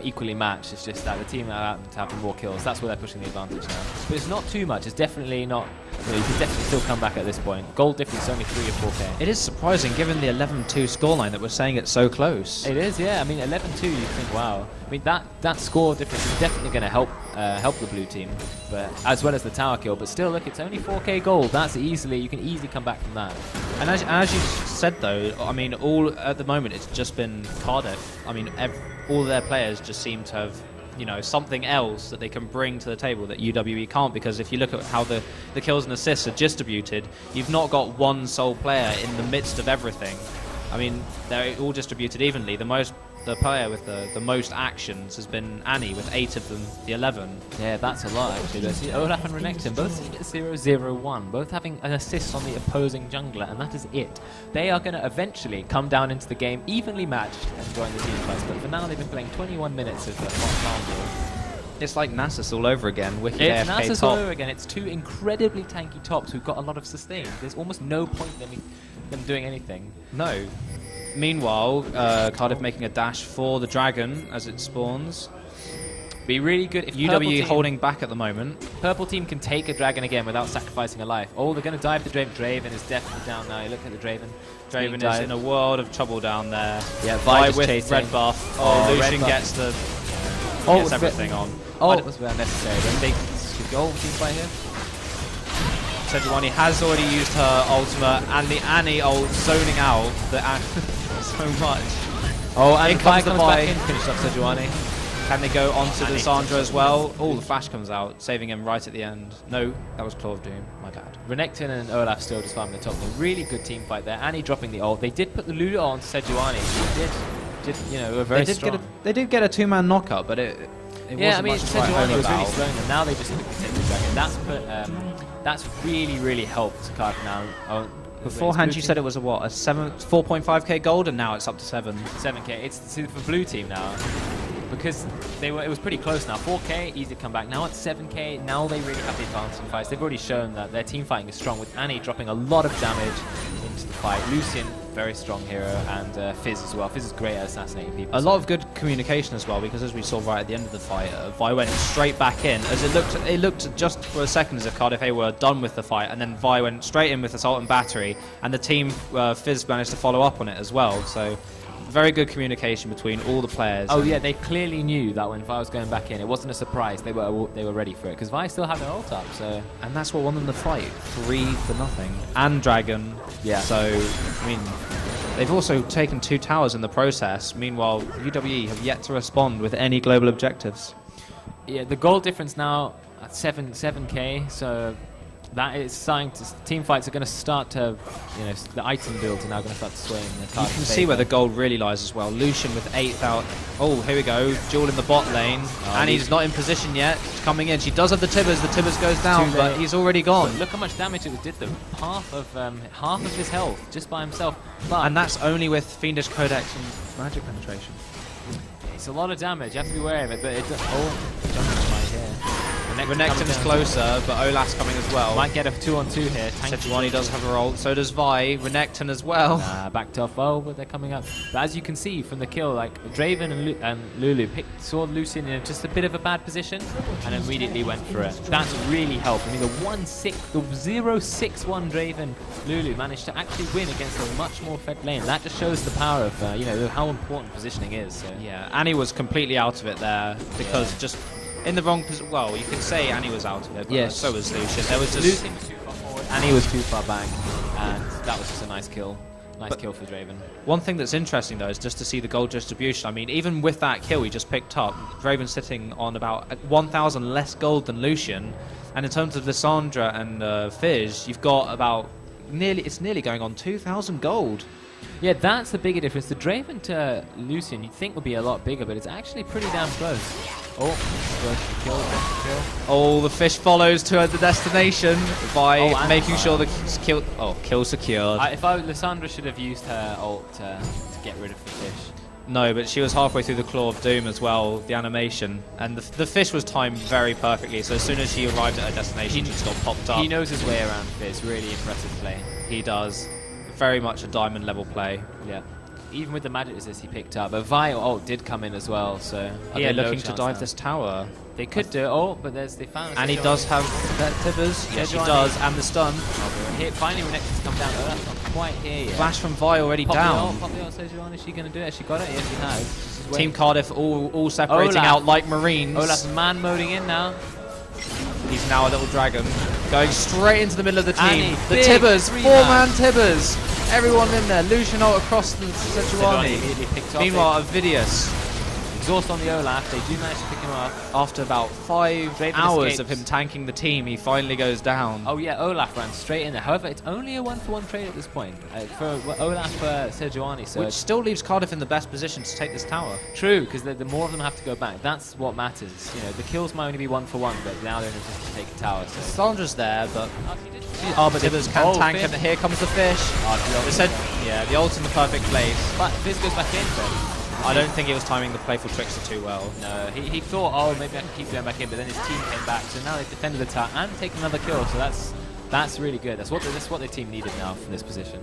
equally matched. It's just that the team that happen to have more kills, that's where they're pushing the advantage now. But it's not too much. It's definitely not. You know, you can definitely still come back at this point. Gold difference is only 3 or 4k. It is surprising given the 11-2 scoreline that we're saying it's so close. It is, yeah. I mean, 11-2. You think, wow. I mean, that score difference is definitely going to help the blue team, but as well as the tower kill. But still, look, it's only 4k gold. You can easily come back from that. And as you said, though, I mean, all at the moment it's just been Cardiff. I mean, all their players just seem to have, you know, something else that they can bring to the table that UWE can't, because if you look at how the kills and assists are distributed, you've not got one sole player in the midst of everything. I mean, they're all distributed evenly. The player with the most actions has been Annie with 8 of them, the 11. Yeah, that's a lot actually. Let's see, Olaf and Renekton both 0-0-1, both having an assist on the opposing jungler, and that is it. They are going to eventually come down into the game evenly matched and join the team fights, but for now they've been playing 21 minutes of farm. It's like Nasus all over again. Wicked It's AFK Nasus top. all over again. It's 2 incredibly tanky tops who've got a lot of sustain. There's almost no point them doing anything. No. Meanwhile, Cardiff making a dash for the dragon as it spawns. Be really good if UWE holding back at the moment. Purple team can take a dragon again without sacrificing a life. Oh, they're going to dive the Draven. Draven is definitely down now. You look at the Draven. Draven is in a world of trouble down there. Yeah, Vi with chasing. Red buff. Oh, Lucian gets everything on. Oh, it was unnecessary. Big goal team fight here. Sejuani has already used her ultimate, and the Annie ult zoning out so much. Oh, and in comes the Vi. Finished up Sejuani. Can they go onto the Sandra as well? Oh, the flash comes out, saving him right at the end. No, that was Claw of Doom. My bad. Renekton and Olaf still just farming the top. A really good team fight there. Annie dropping the ult. They did put the Lulu onto Sejuani. She did, you know, were very strong. They did get a 2-man knockup, but it yeah, I wasn't mean, much to write home Sejuani was really about. slowing them. Now they just quickly take the dragon. That's really helped Cardiff now. Beforehand, you said it was a what? 4.5k gold, and now it's up to 7. 7k. It's for blue team now, because it was pretty close now. 4k, easy to come back. Now it's 7k. Now they really have the advantage in fights. They've already shown that their team fighting is strong, with Annie dropping a lot of damage into the fight. Lucian, very strong hero, and Fizz as well. Fizz is great at assassinating people. A lot of good communication as well, because as we saw right at the end of the fight, Vi went straight back in. As it looked just for a second as if Cardiff A were done with the fight, and then Vi went straight in with assault and battery, and the team Fizz managed to follow up on it as well. So very good communication between all the players. Oh yeah, they clearly knew that when Vi was going back in, it wasn't a surprise. They were ready for it, because Vi still had their ult up. So, and that's what won them the fight, 3-0, and Dragon. Yeah. So I mean, they've also taken 2 towers in the process. Meanwhile, UWE have yet to respond with any global objectives. Yeah, the goal difference now at 7k. So that is starting to. Team fights are going to start to, you know, the item builds are now going to start to swing. You can see where the gold really lies as well. Lucian with 8,000. Oh, here we go. Duel in the bot lane. Annie's not in position yet. She's coming in. She does have the Tibbers. The Tibbers goes down, but he's already gone. But look how much damage it did them. Half of his health just by himself. But and that's only with Fiendish Codex and Magic Penetration. It's a lot of damage. You have to be aware of it. But it right here. Renekton's closer, but Olaf's coming as well. Might get a 2-on-2 here. Sejuani does have a roll, so does Vi. Renekton as well. Backed off. Oh, but they're coming up. But as you can see from the kill, like Draven and Lulu saw Lucian in just a bit of a bad position and immediately went for it. That's really helped. I mean, the 0-6-1 Draven Lulu managed to actually win against a much more fed lane. That just shows the power of you know, how important positioning is. So. Yeah, Annie was completely out of it there because just in the wrong position. Well, you could say Annie was out of it, but so was Lucian. There was just Lucian was too far forward. Annie was too far back, and that was just a nice kill. Nice kill for Draven. One thing that's interesting though is just to see the gold distribution. I mean, even with that kill he just picked up, Draven sitting on about 1,000 less gold than Lucian. And in terms of Lissandra and Fizz, you've got about it's nearly going on 2,000 gold. Yeah, that's the bigger difference. The Draven to Lucian you'd think would be a lot bigger, but it's actually pretty damn close. Oh, first kill. Oh, the Fish follows to the destination by making sure the kill secured. If Lissandra should have used her ult to get rid of the Fish. No, but she was halfway through the Claw of Doom as well, the animation, and the Fish was timed very perfectly, so as soon as she arrived at her destination, she just got popped up. He knows his way around Fizz, really impressive play. He does. Very much a diamond level play. Yeah. Even with the magic resist he picked up, but Vile ult did come in as well, so... Are they looking to dive this tower? They could do it, but they found... And he does have that Tibbers. Yes, he does, and the stun. Here, finally, Renekton's come down. Oh, that's not quite here yet. Flash from Vi already down. Pop the ult, Sejuani. Is she going to do it? Has she got it? Yes, she has. Team Cardiff all separating out like Marines. Olaf's man-moding in now. He's now a little dragon. Going straight into the middle of the team. The big Tibbers, three-man. 4-man Tibbers. Everyone in there. Lucian ult across the Sejuani. Meanwhile, Avidius. Exhaust on the Olaf. They do manage to pick him up. After about 5 hours of him tanking the team, he finally goes down. Oh yeah, Olaf ran straight in there. However, it's only a 1-for-1 trade at this point. For Olaf for Sejuani. So which still leaves Cardiff in the best position to take this tower. True, because the more of them have to go back. That's what matters. You know, the kills might only be 1-for-1, but now they're in a position to take a tower. So. Sandra's there, but... but Tibbers can tank him. Here comes the Fish. The ult's in the perfect place. But Fizz goes back in, but... I don't think he was timing the playful trickster too well. No, he thought, oh, maybe I can keep going back in, but then his team came back, so now they've defended the tower and taken another kill, so that's really good. That's what the team needed now from this position.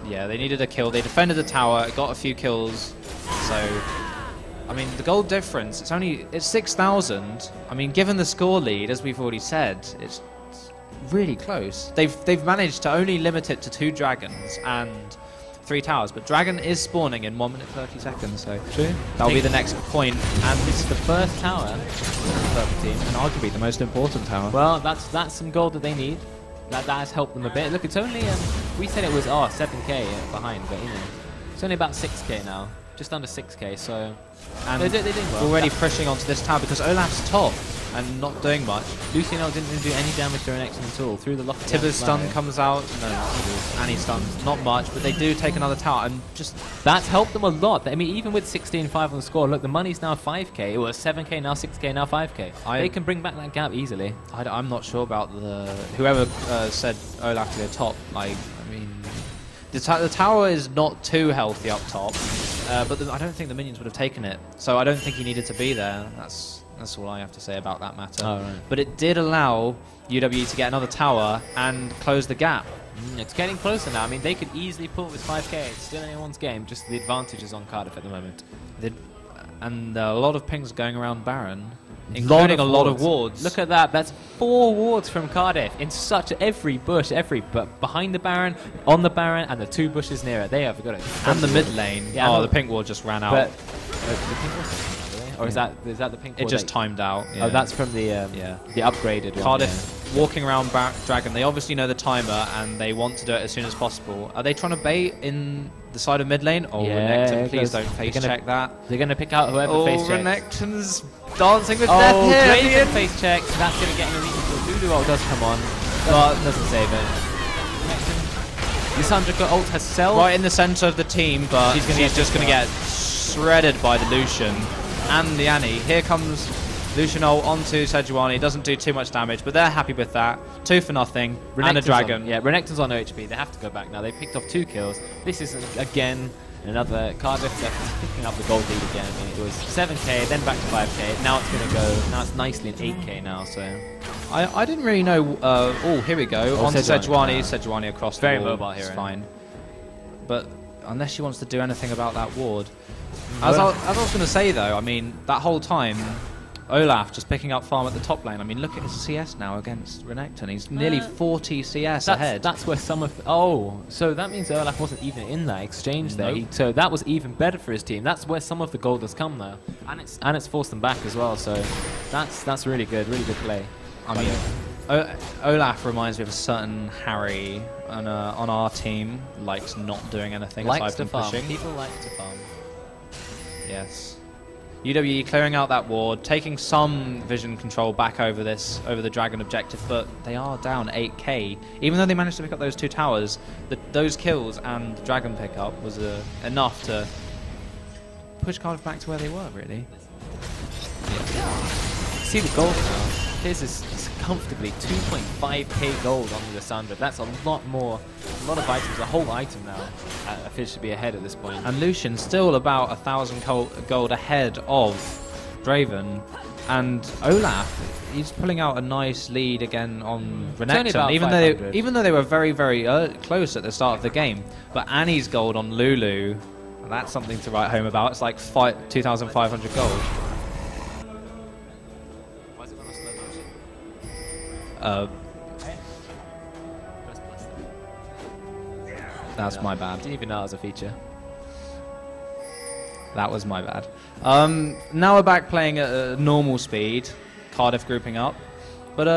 Yeah, they needed a kill. They defended the tower, got a few kills, so... I mean, the goal difference, it's 6,000. I mean, given the score lead, as we've already said, it's really close. They've managed to only limit it to 2 dragons and 3 towers, but Dragon is spawning in 1 minute 30 seconds, so true. That'll be the next point. And this is the first tower for the team, and arguably the most important tower. Well, that's some gold that they need. That has helped them a bit. Look, it's only we said it was 7k behind, but you know, it's only about 6k now, just under 6k. So and they did well. Already pushing onto this tower because Olaf's top and not doing much. Lucian didn't do any damage to Renekton at all through the lock. Tibbers stun comes out. No, and he stuns. Not much, but they do take another tower, and just that's helped them a lot. I mean, even with 16-5 on the score, look, the money's now 5k. It was 7k, now 6k, now 5k. They can bring back that gap easily. I'm not sure about whoever said Olaf to go top. I mean, the tower is not too healthy up top, but I don't think the minions would have taken it. So I don't think he needed to be there. That's all I have to say about that matter. Oh, right. But it did allow UWE to get another tower and close the gap. It's getting closer now. I mean, they could easily pull it with 5k. It's still anyone's game. Just the advantage is on Cardiff at the moment. And a lot of pings going around Baron, including a lot of wards. Look at that. That's 4 wards from Cardiff in every bush, but behind the Baron, on the Baron, and the 2 bushes near it. They have got it. And the mid lane. Yeah, the pink ward just ran out. But, the pink ward? Or is that the pink ward? It just timed out. Yeah. Oh, that's from the upgraded one. Cardiff walking around Dragon. They obviously know the timer and they want to do it as soon as possible. Are they trying to bait in the side of mid lane? Oh, Renekton, please don't face check that. They're going to pick out whoever face checks. Renekton's dancing with death here. Draven face check. That's going to get him elite. Lulu ult does come on, but doesn't save it. Lissandra ult herself. Right in the center of the team, but she's just going to get shredded by the Lucian. And the Annie. Here comes Lucian ult onto Sejuani. Doesn't do too much damage, but they're happy with that. 2 for nothing. And a dragon. Renekton's on OHP. They have to go back now. They picked off 2 kills. This is, again, another Cardiff picking up the gold lead again. I mean, it was 7k, then back to 5k. Now it's going to go. Now it's nicely in 8k now, so... I didn't really know... oh, here we go. Onto Sejuani. Sejuani across the wall. Very mobile here. It's fine. But unless she wants to do anything about that ward... As I was going to say, though, I mean, that whole time, Olaf just picking up farm at the top lane. I mean, look at his CS now against Renekton. He's nearly 40 CS ahead. That's where some of... Oh, so that means Olaf wasn't even in that exchange there. So that was even better for his team. That's where some of the gold has come, though. And it's forced them back as well, so that's really good play. I mean, Olaf reminds me of a certain Harry on our team, likes not doing anything likes aside from to farm. pushing. People like to farm. Yes. UWE clearing out that ward, taking some vision control back over the Dragon objective, but they are down 8k. Even though they managed to pick up those 2 towers, those kills and the Dragon pickup was enough to push Cardiff back to where they were, really. See the gold now. Fizz is comfortably 2.5k gold on Lissandra. That's a lot more, a lot of items, a whole item now. Fizz should be ahead at this point. And Lucian still about 1,000 gold ahead of Draven. And Olaf, he's pulling out a nice lead again on Renekton, even though they were very, very close at the start of the game. But Annie's gold on Lulu, that's something to write home about. It's like 2,500 gold. That's my bad. Didn't even know it was a feature. That was my bad. Now we're back playing at normal speed. Cardiff grouping up, but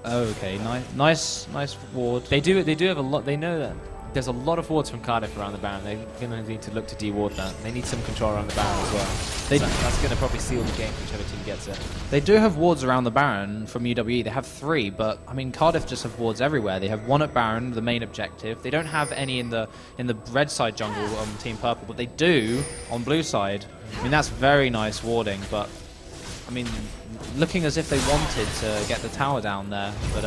okay, nice ward. They do have a lot. They know that there's a lot of wards from Cardiff around the Baron. They're going to need to look to de-ward that. They need some control around the Baron as well. That's going to probably seal the game, whichever team gets it. They do have wards around the Baron from UWE. They have 3, but I mean Cardiff just have wards everywhere. They have 1 at Baron, the main objective. They don't have any in the red side jungle on Team Purple, but they do on blue side. I mean that's very nice warding, but I mean looking as if they wanted to get the tower down there. But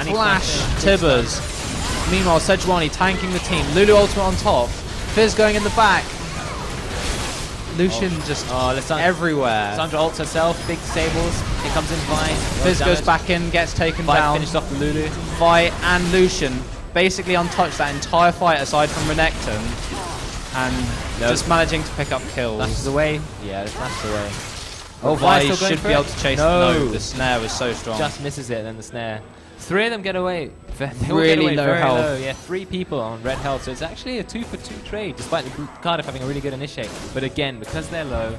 Flash Tibbers. Meanwhile, Sejuani tanking the team. Lulu ultimate on top. Fizz going in the back. Lucian just everywhere. Sandra ults herself. Big disables. Here comes in Vi. Fizz goes back in, gets taken down. Finished off the Lulu. Vi and Lucian basically untouched that entire fight aside from Renekton. And just managing to pick up kills. That's the way. Yeah, that's the way. Oh, Vi should be able to chase. No, the snare was so strong. Just misses it, and then the snare. 3 of them get away. They really low health. Low. Yeah, 3 people on red health. So it's actually a 2-for-2 trade, despite Cardiff having a really good initiate. But again, because they're low,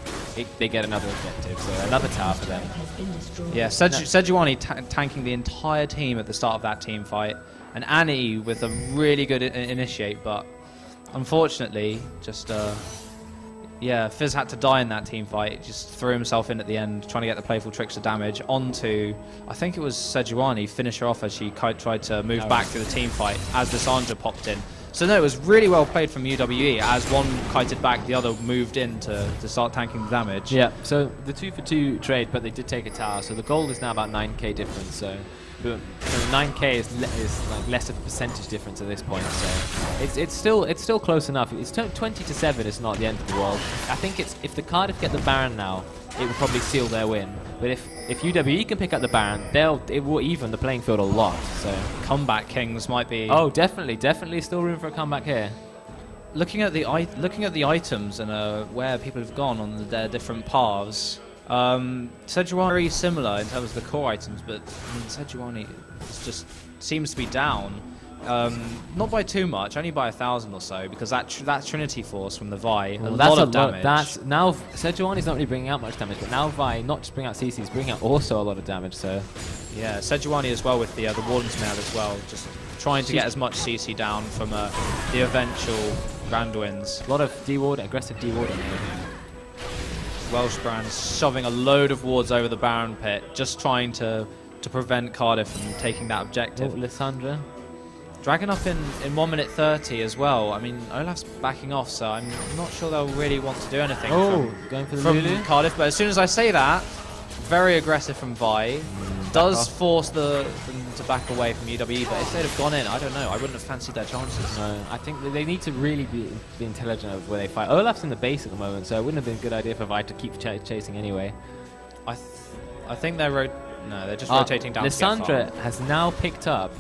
they get another objective. So another tower for them. Yeah, Sejuani tanking the entire team at the start of that team fight, and Annie with a really good initiate, but unfortunately, just yeah, Fizz had to die in that team fight. Just threw himself in at the end, trying to get the playful tricks of damage onto, I think it was Sejuani, finish her off as she tried to move back to the team fight as Lissandra popped in. So no, it was really well played from UWE as one kited back, the other moved in to start tanking the damage. Yeah, so the 2-for-2 trade, but they did take a tower. So the gold is now about 9k difference. So 9k is like less of a percentage difference at this point. So it's still close enough. It's 20-7. It's not the end of the world. I think if the Cardiff get the Baron now, it will probably seal their win. But if UWE can pick up the Baron, it will even the playing field a lot. So comeback kings might be. Oh, definitely still room for a comeback here. Looking at the items and where people have gone on their different paths. Sejuani very similar in terms of the core items, but I mean, Sejuani just seems to be down. Not by too much, only by 1,000 or so, because that Trinity Force from the Vi, a lot of damage. That's now Sejuani's not really bringing out much damage, but now Vi not just bringing out CCs, bringing out also a lot of damage. So yeah, Sejuani as well with the Warden's Mail as well, just trying to get as much CC down from the eventual Grand Wins. A lot of D-ward, aggressive D-warding here. Welsh Brand shoving a load of wards over the Baron pit, just trying to prevent Cardiff from taking that objective. Oh, Lissandra. Dragon up in 1 minute 30 as well. I mean, Olaf's backing off, so I'm not sure they'll really want to do anything going for the from Lulu? Cardiff. But as soon as I say that, very aggressive from Vi. Does force them to back away from UWE, but if they'd have gone in, I don't know. I wouldn't have fancied their chances. No, I think they need to really be intelligent of where they fight. Olaf's in the base at the moment, so it wouldn't have been a good idea for Vi to keep chasing anyway. I think they're just rotating down. Lissandra has now picked up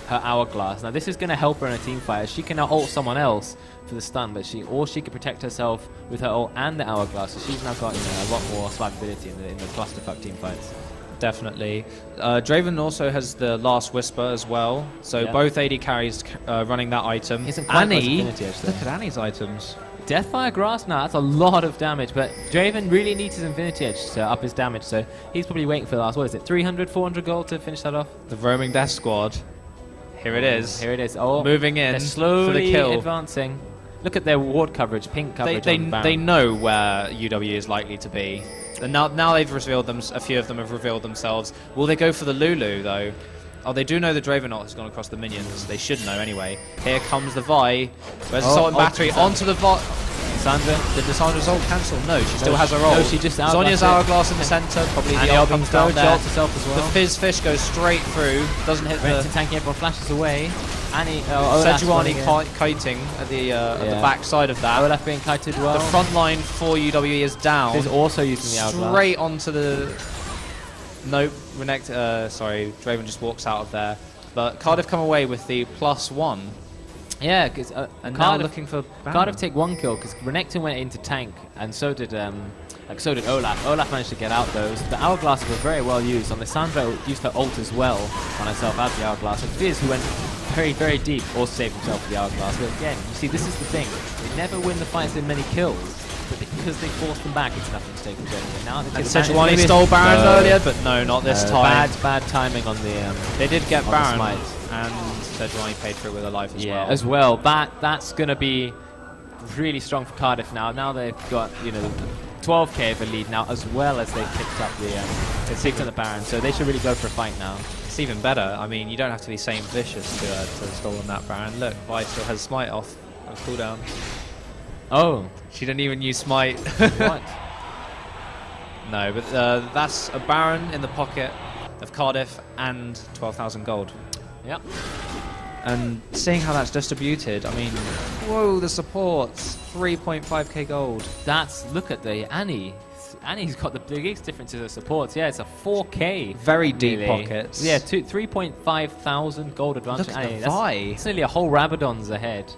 her hourglass. Now this is going to help her in a team fight. She can now ult someone else for the stun, but she could protect herself with her ult and the hourglass. So she's now got a lot more survivability in the clusterfuck team fights. Definitely. Draven also has the Last Whisper as well. So both AD carries running that item. Annie, look at Annie's items. Deathfire Grasp now, that's a lot of damage, but Draven really needs his Infinity Edge to up his damage, so he's probably waiting for the last, 300, 400 gold to finish that off? The Roaming Death Squad. Here it is. Here it is. Oh, moving in they're slowly for the kill. Advancing. Look at their ward coverage, pink coverage. They on Baron. they know where UWE is likely to be. And now they've revealed them. A few of them have revealed themselves. Will they go for the Lulu though? Oh, they do know the Dravenot has gone across the minions. They should know anyway. Here comes the Vi. Where's the Assault Battery? Onto the Vi. Sandra. Did the Sandra's ult cancel? No, she still has her ult. No, she just Zonya's Hourglass in the centre. Probably and the ult comes down there. herself as well. The Fizz Fish goes straight through. Doesn't hit Renton the... tanking, everyone flashes away. Annie, Sejuani kiting at the back side of that. Olaf being kited well. The front line for UWE is down. Fizz also using the Hourglass. Straight onto the... Nope, sorry, Draven just walks out of there. But Cardiff come away with the +1. Yeah, because And Cardiff, now looking for Baron. Cardiff take 1 kill because Renekton went into tank, and so did Olaf. Olaf managed to get out those. The Hourglasses were very well used. On the Sandra used her ult as well on herself as the Hourglass. And Fizz, who went very, very deep, also saved himself with the Hourglass. But again, you see, this is the thing. They never win the fights in many kills, but because they force them back, it's nothing to take from Germany. Now they Sejuani stole Baron earlier, but no, not this time. Bad timing on the. They did get on Baron, the smite. and Sejuani paid for it with a life as Yeah, well. as well. That's going to be really strong for Cardiff now. Now they've got 12k of a lead now, as well as they've picked up the Baron. So they should really go for a fight now. It's even better. I mean, you don't have to be Saint Vicious to stolen that Baron. Look, Vi still has Smite off cooldown. Oh, She didn't even use Smite. what? No, but that's a Baron in the pocket of Cardiff and 12,000 gold. Yep. And seeing how that's distributed, I mean, whoa, the supports, 3.5k gold. Look at the Annie. Annie's got the biggest difference in the supports. Yeah, it's a 4k. Very deep really. pockets. Yeah, 3.5 thousand gold advantage. Look at Annie, the Vi. That's nearly a whole Rabadon's ahead.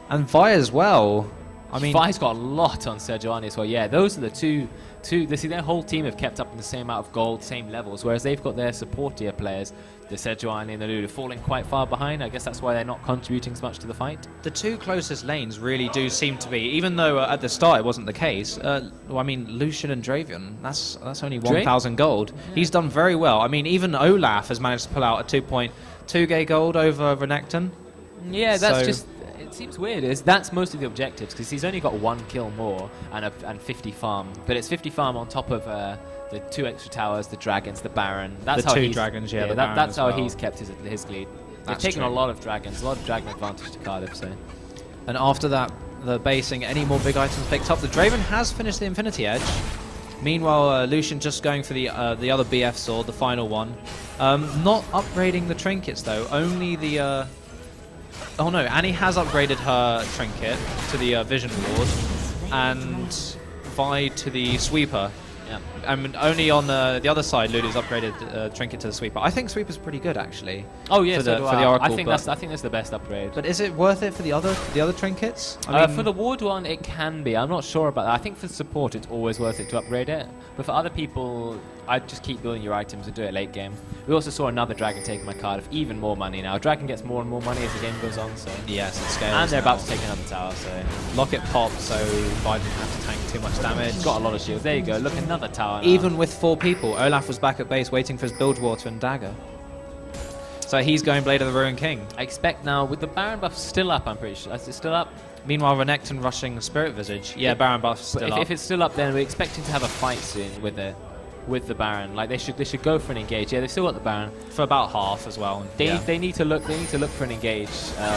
And Vi as well. I mean, Vi's got a lot on Sejuani as well. Yeah, those are the two. Their whole team have kept up in the same amount of gold, same levels, whereas they've got their support tier players, the Sejuani and the Lulu, falling quite far behind. I guess that's why they're not contributing as much to the fight. the two closest lanes really do seem to be, even though at the start it wasn't the case. I mean, Lucian and Dravion, that's only 1,000 gold. Yeah. He's done very well. I mean, even Olaf has managed to pull out a 2.2k gold over Renekton. Yeah, that's just... It seems weird. That's most of the objectives because he's only got 1 kill more and 50 farm, but it's 50 farm on top of the 2 extra towers, the dragons, the Baron. That's the how 2 dragons, yeah. The Baron that's how well. He's kept his lead. They've taken a lot of dragons, a lot of dragon advantage to Cardiff. So, and after that, the basing, any more big items picked up. The Draven has finished the Infinity Edge. Meanwhile, Lucian just going for the other BF sword, the final one. Not upgrading the trinkets though. Only the. Oh no, Annie has upgraded her trinket to the Vision Ward, and Vi to the Sweeper. Yeah. And only on the other side, Lulu's upgraded trinket to the Sweeper. I think Sweeper's pretty good actually. Oh yeah, for the Oracle. I think that's the best upgrade. But is it worth it for the other trinkets? I mean, for the Ward one, it can be. I'm not sure about that. I think for support, it's always worth it to upgrade it. But for other people, I'd just keep building your items and do it late game. We also saw another Dragon taking my Cardiff, even more money now. Dragon gets more and more money as the game goes on, so... Yes, it scales. And they're about to take another tower, so... Locket popped, so Vi didn't have to tank too much damage. He's got a lot of shields. There you go, look, another tower now. Even with 4 people, Olaf was back at base waiting for his Bilgewater and Dagger. So he's going Blade of the Ruined King. I expect now, with the Baron buff still up, I'm pretty sure. Is it still up? Meanwhile, Renekton rushing Spirit Visage. Yeah, Baron buff's still up. If it's still up, then we're expecting to have a fight soon with the Baron. Like they should go for an engage. Yeah, they've still got the Baron for about half as well. They need to look for an engage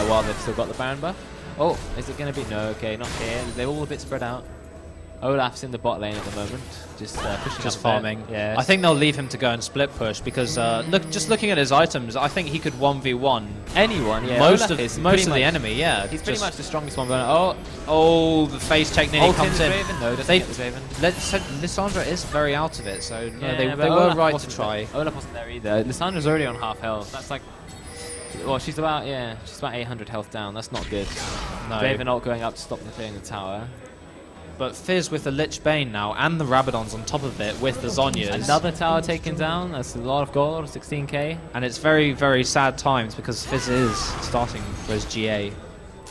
while they've still got the Baron buff. Oh, is it going to be? No, okay, not here. They're all a bit spread out. Olaf's in the bot lane at the moment, just pushing, just farming. Yeah, I think they'll leave him to go and split push because looking at his items, I think he could 1v1 anyone. Yeah, most of the enemy. Yeah, he's pretty much the strongest one. Oh, the face check nearly comes in. Raven? No, doesn't get the Raven. Lissandra is very out of it, so yeah, they were right to try. Olaf wasn't there either. Lissandra's already on half health. That's like. Well, she's about 800 health down. That's not good. No. Raven ult going up to stop them clearing the tower. But Fizz with the Lich Bane now, and the Rabadons on top of it with the Zonyas. Another tower taken down. That's a lot of gold, 16k. And it's very, very sad times because Fizz is starting for his GA.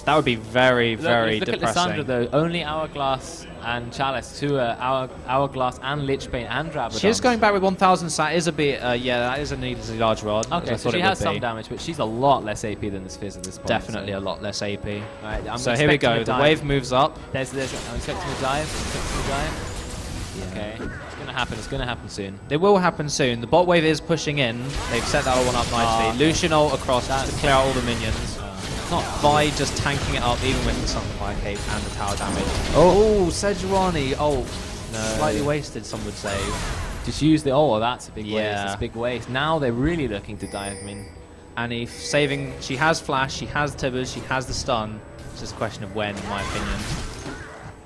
That would be very, very look depressing. Look at Lissandra though, only Hourglass and Chalice, two Hourglass and Lichbane and Drabadon. She's going back with 1,000 stat. Is a bit, yeah, that is a needlessly large rod. Okay, so she has some damage, but she's a lot less AP than this Fizz at this point. Definitely a lot less AP. Right, so here we go. The wave moves up. I'm expecting a dive. Yeah. Okay, it's gonna happen. It's gonna happen soon. It will happen soon. The bot wave is pushing in. They've set that one up nicely. Lucian ult across just to clear out all the minions. Not Vi just tanking it up, even with the Sunfire Cape and the tower damage. Oh, Sejuani. Oh, no. Slightly wasted, some would say. Just use the... Oh, that's a big waste. That's a big waste. Now they're really looking to dive. I mean, Annie saving... She has Flash, she has Tibbers, she has the stun. It's just a question of when, in my opinion.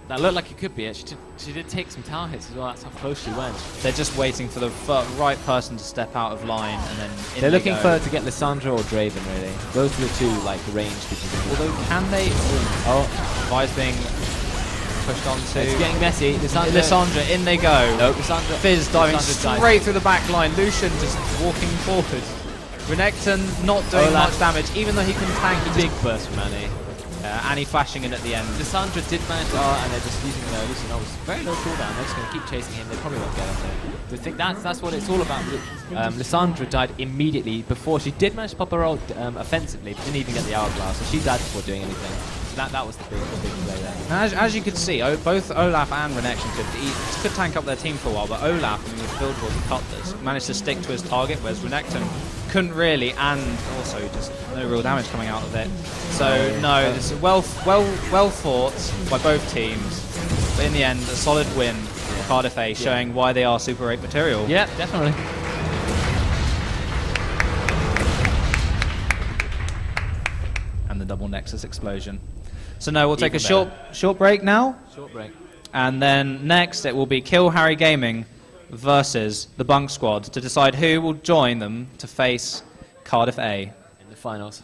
That looked like it could be it. She did take some tower hits as well. That's how close she went. They're just waiting for the right person to step out of line, and then they're looking for to get Lissandra or Draven, really. Those are the two like range. Although, can they? Oh, Vi's being pushed onto. It's getting messy. Lissandra, in they go. Nope, Lissandra. Fizz diving straight through the back line. Lucian just walking forward. Renekton not doing much damage, even though he can tank. Big burst from Annie. Annie flashing in at the end. Lissandra did manage to, and they're just using Lucian. It was very low cooldown. They're just going to keep chasing him. They probably won't get him there. I think that's what it's all about. Lissandra died immediately before she did manage to pop her ult offensively, but didn't even get the Hourglass. So she died before doing anything. So that was the big play there. As you could see, both Olaf and Renekton could tank up their team for a while, but Olaf, I mean, with build was Cutlass, managed to stick to his target, whereas Renekton couldn't really, and also just no real damage coming out of it. So no, this is well fought by both teams, but in the end, a solid win for Cardiff A, showing why they are Super 8 material. Yeah, definitely. And the double Nexus explosion. So no, we'll take a short break now. Short break. And then next it will be Kill Harry Gaming versus the Bunk Squad to decide who will join them to face Cardiff A in the finals.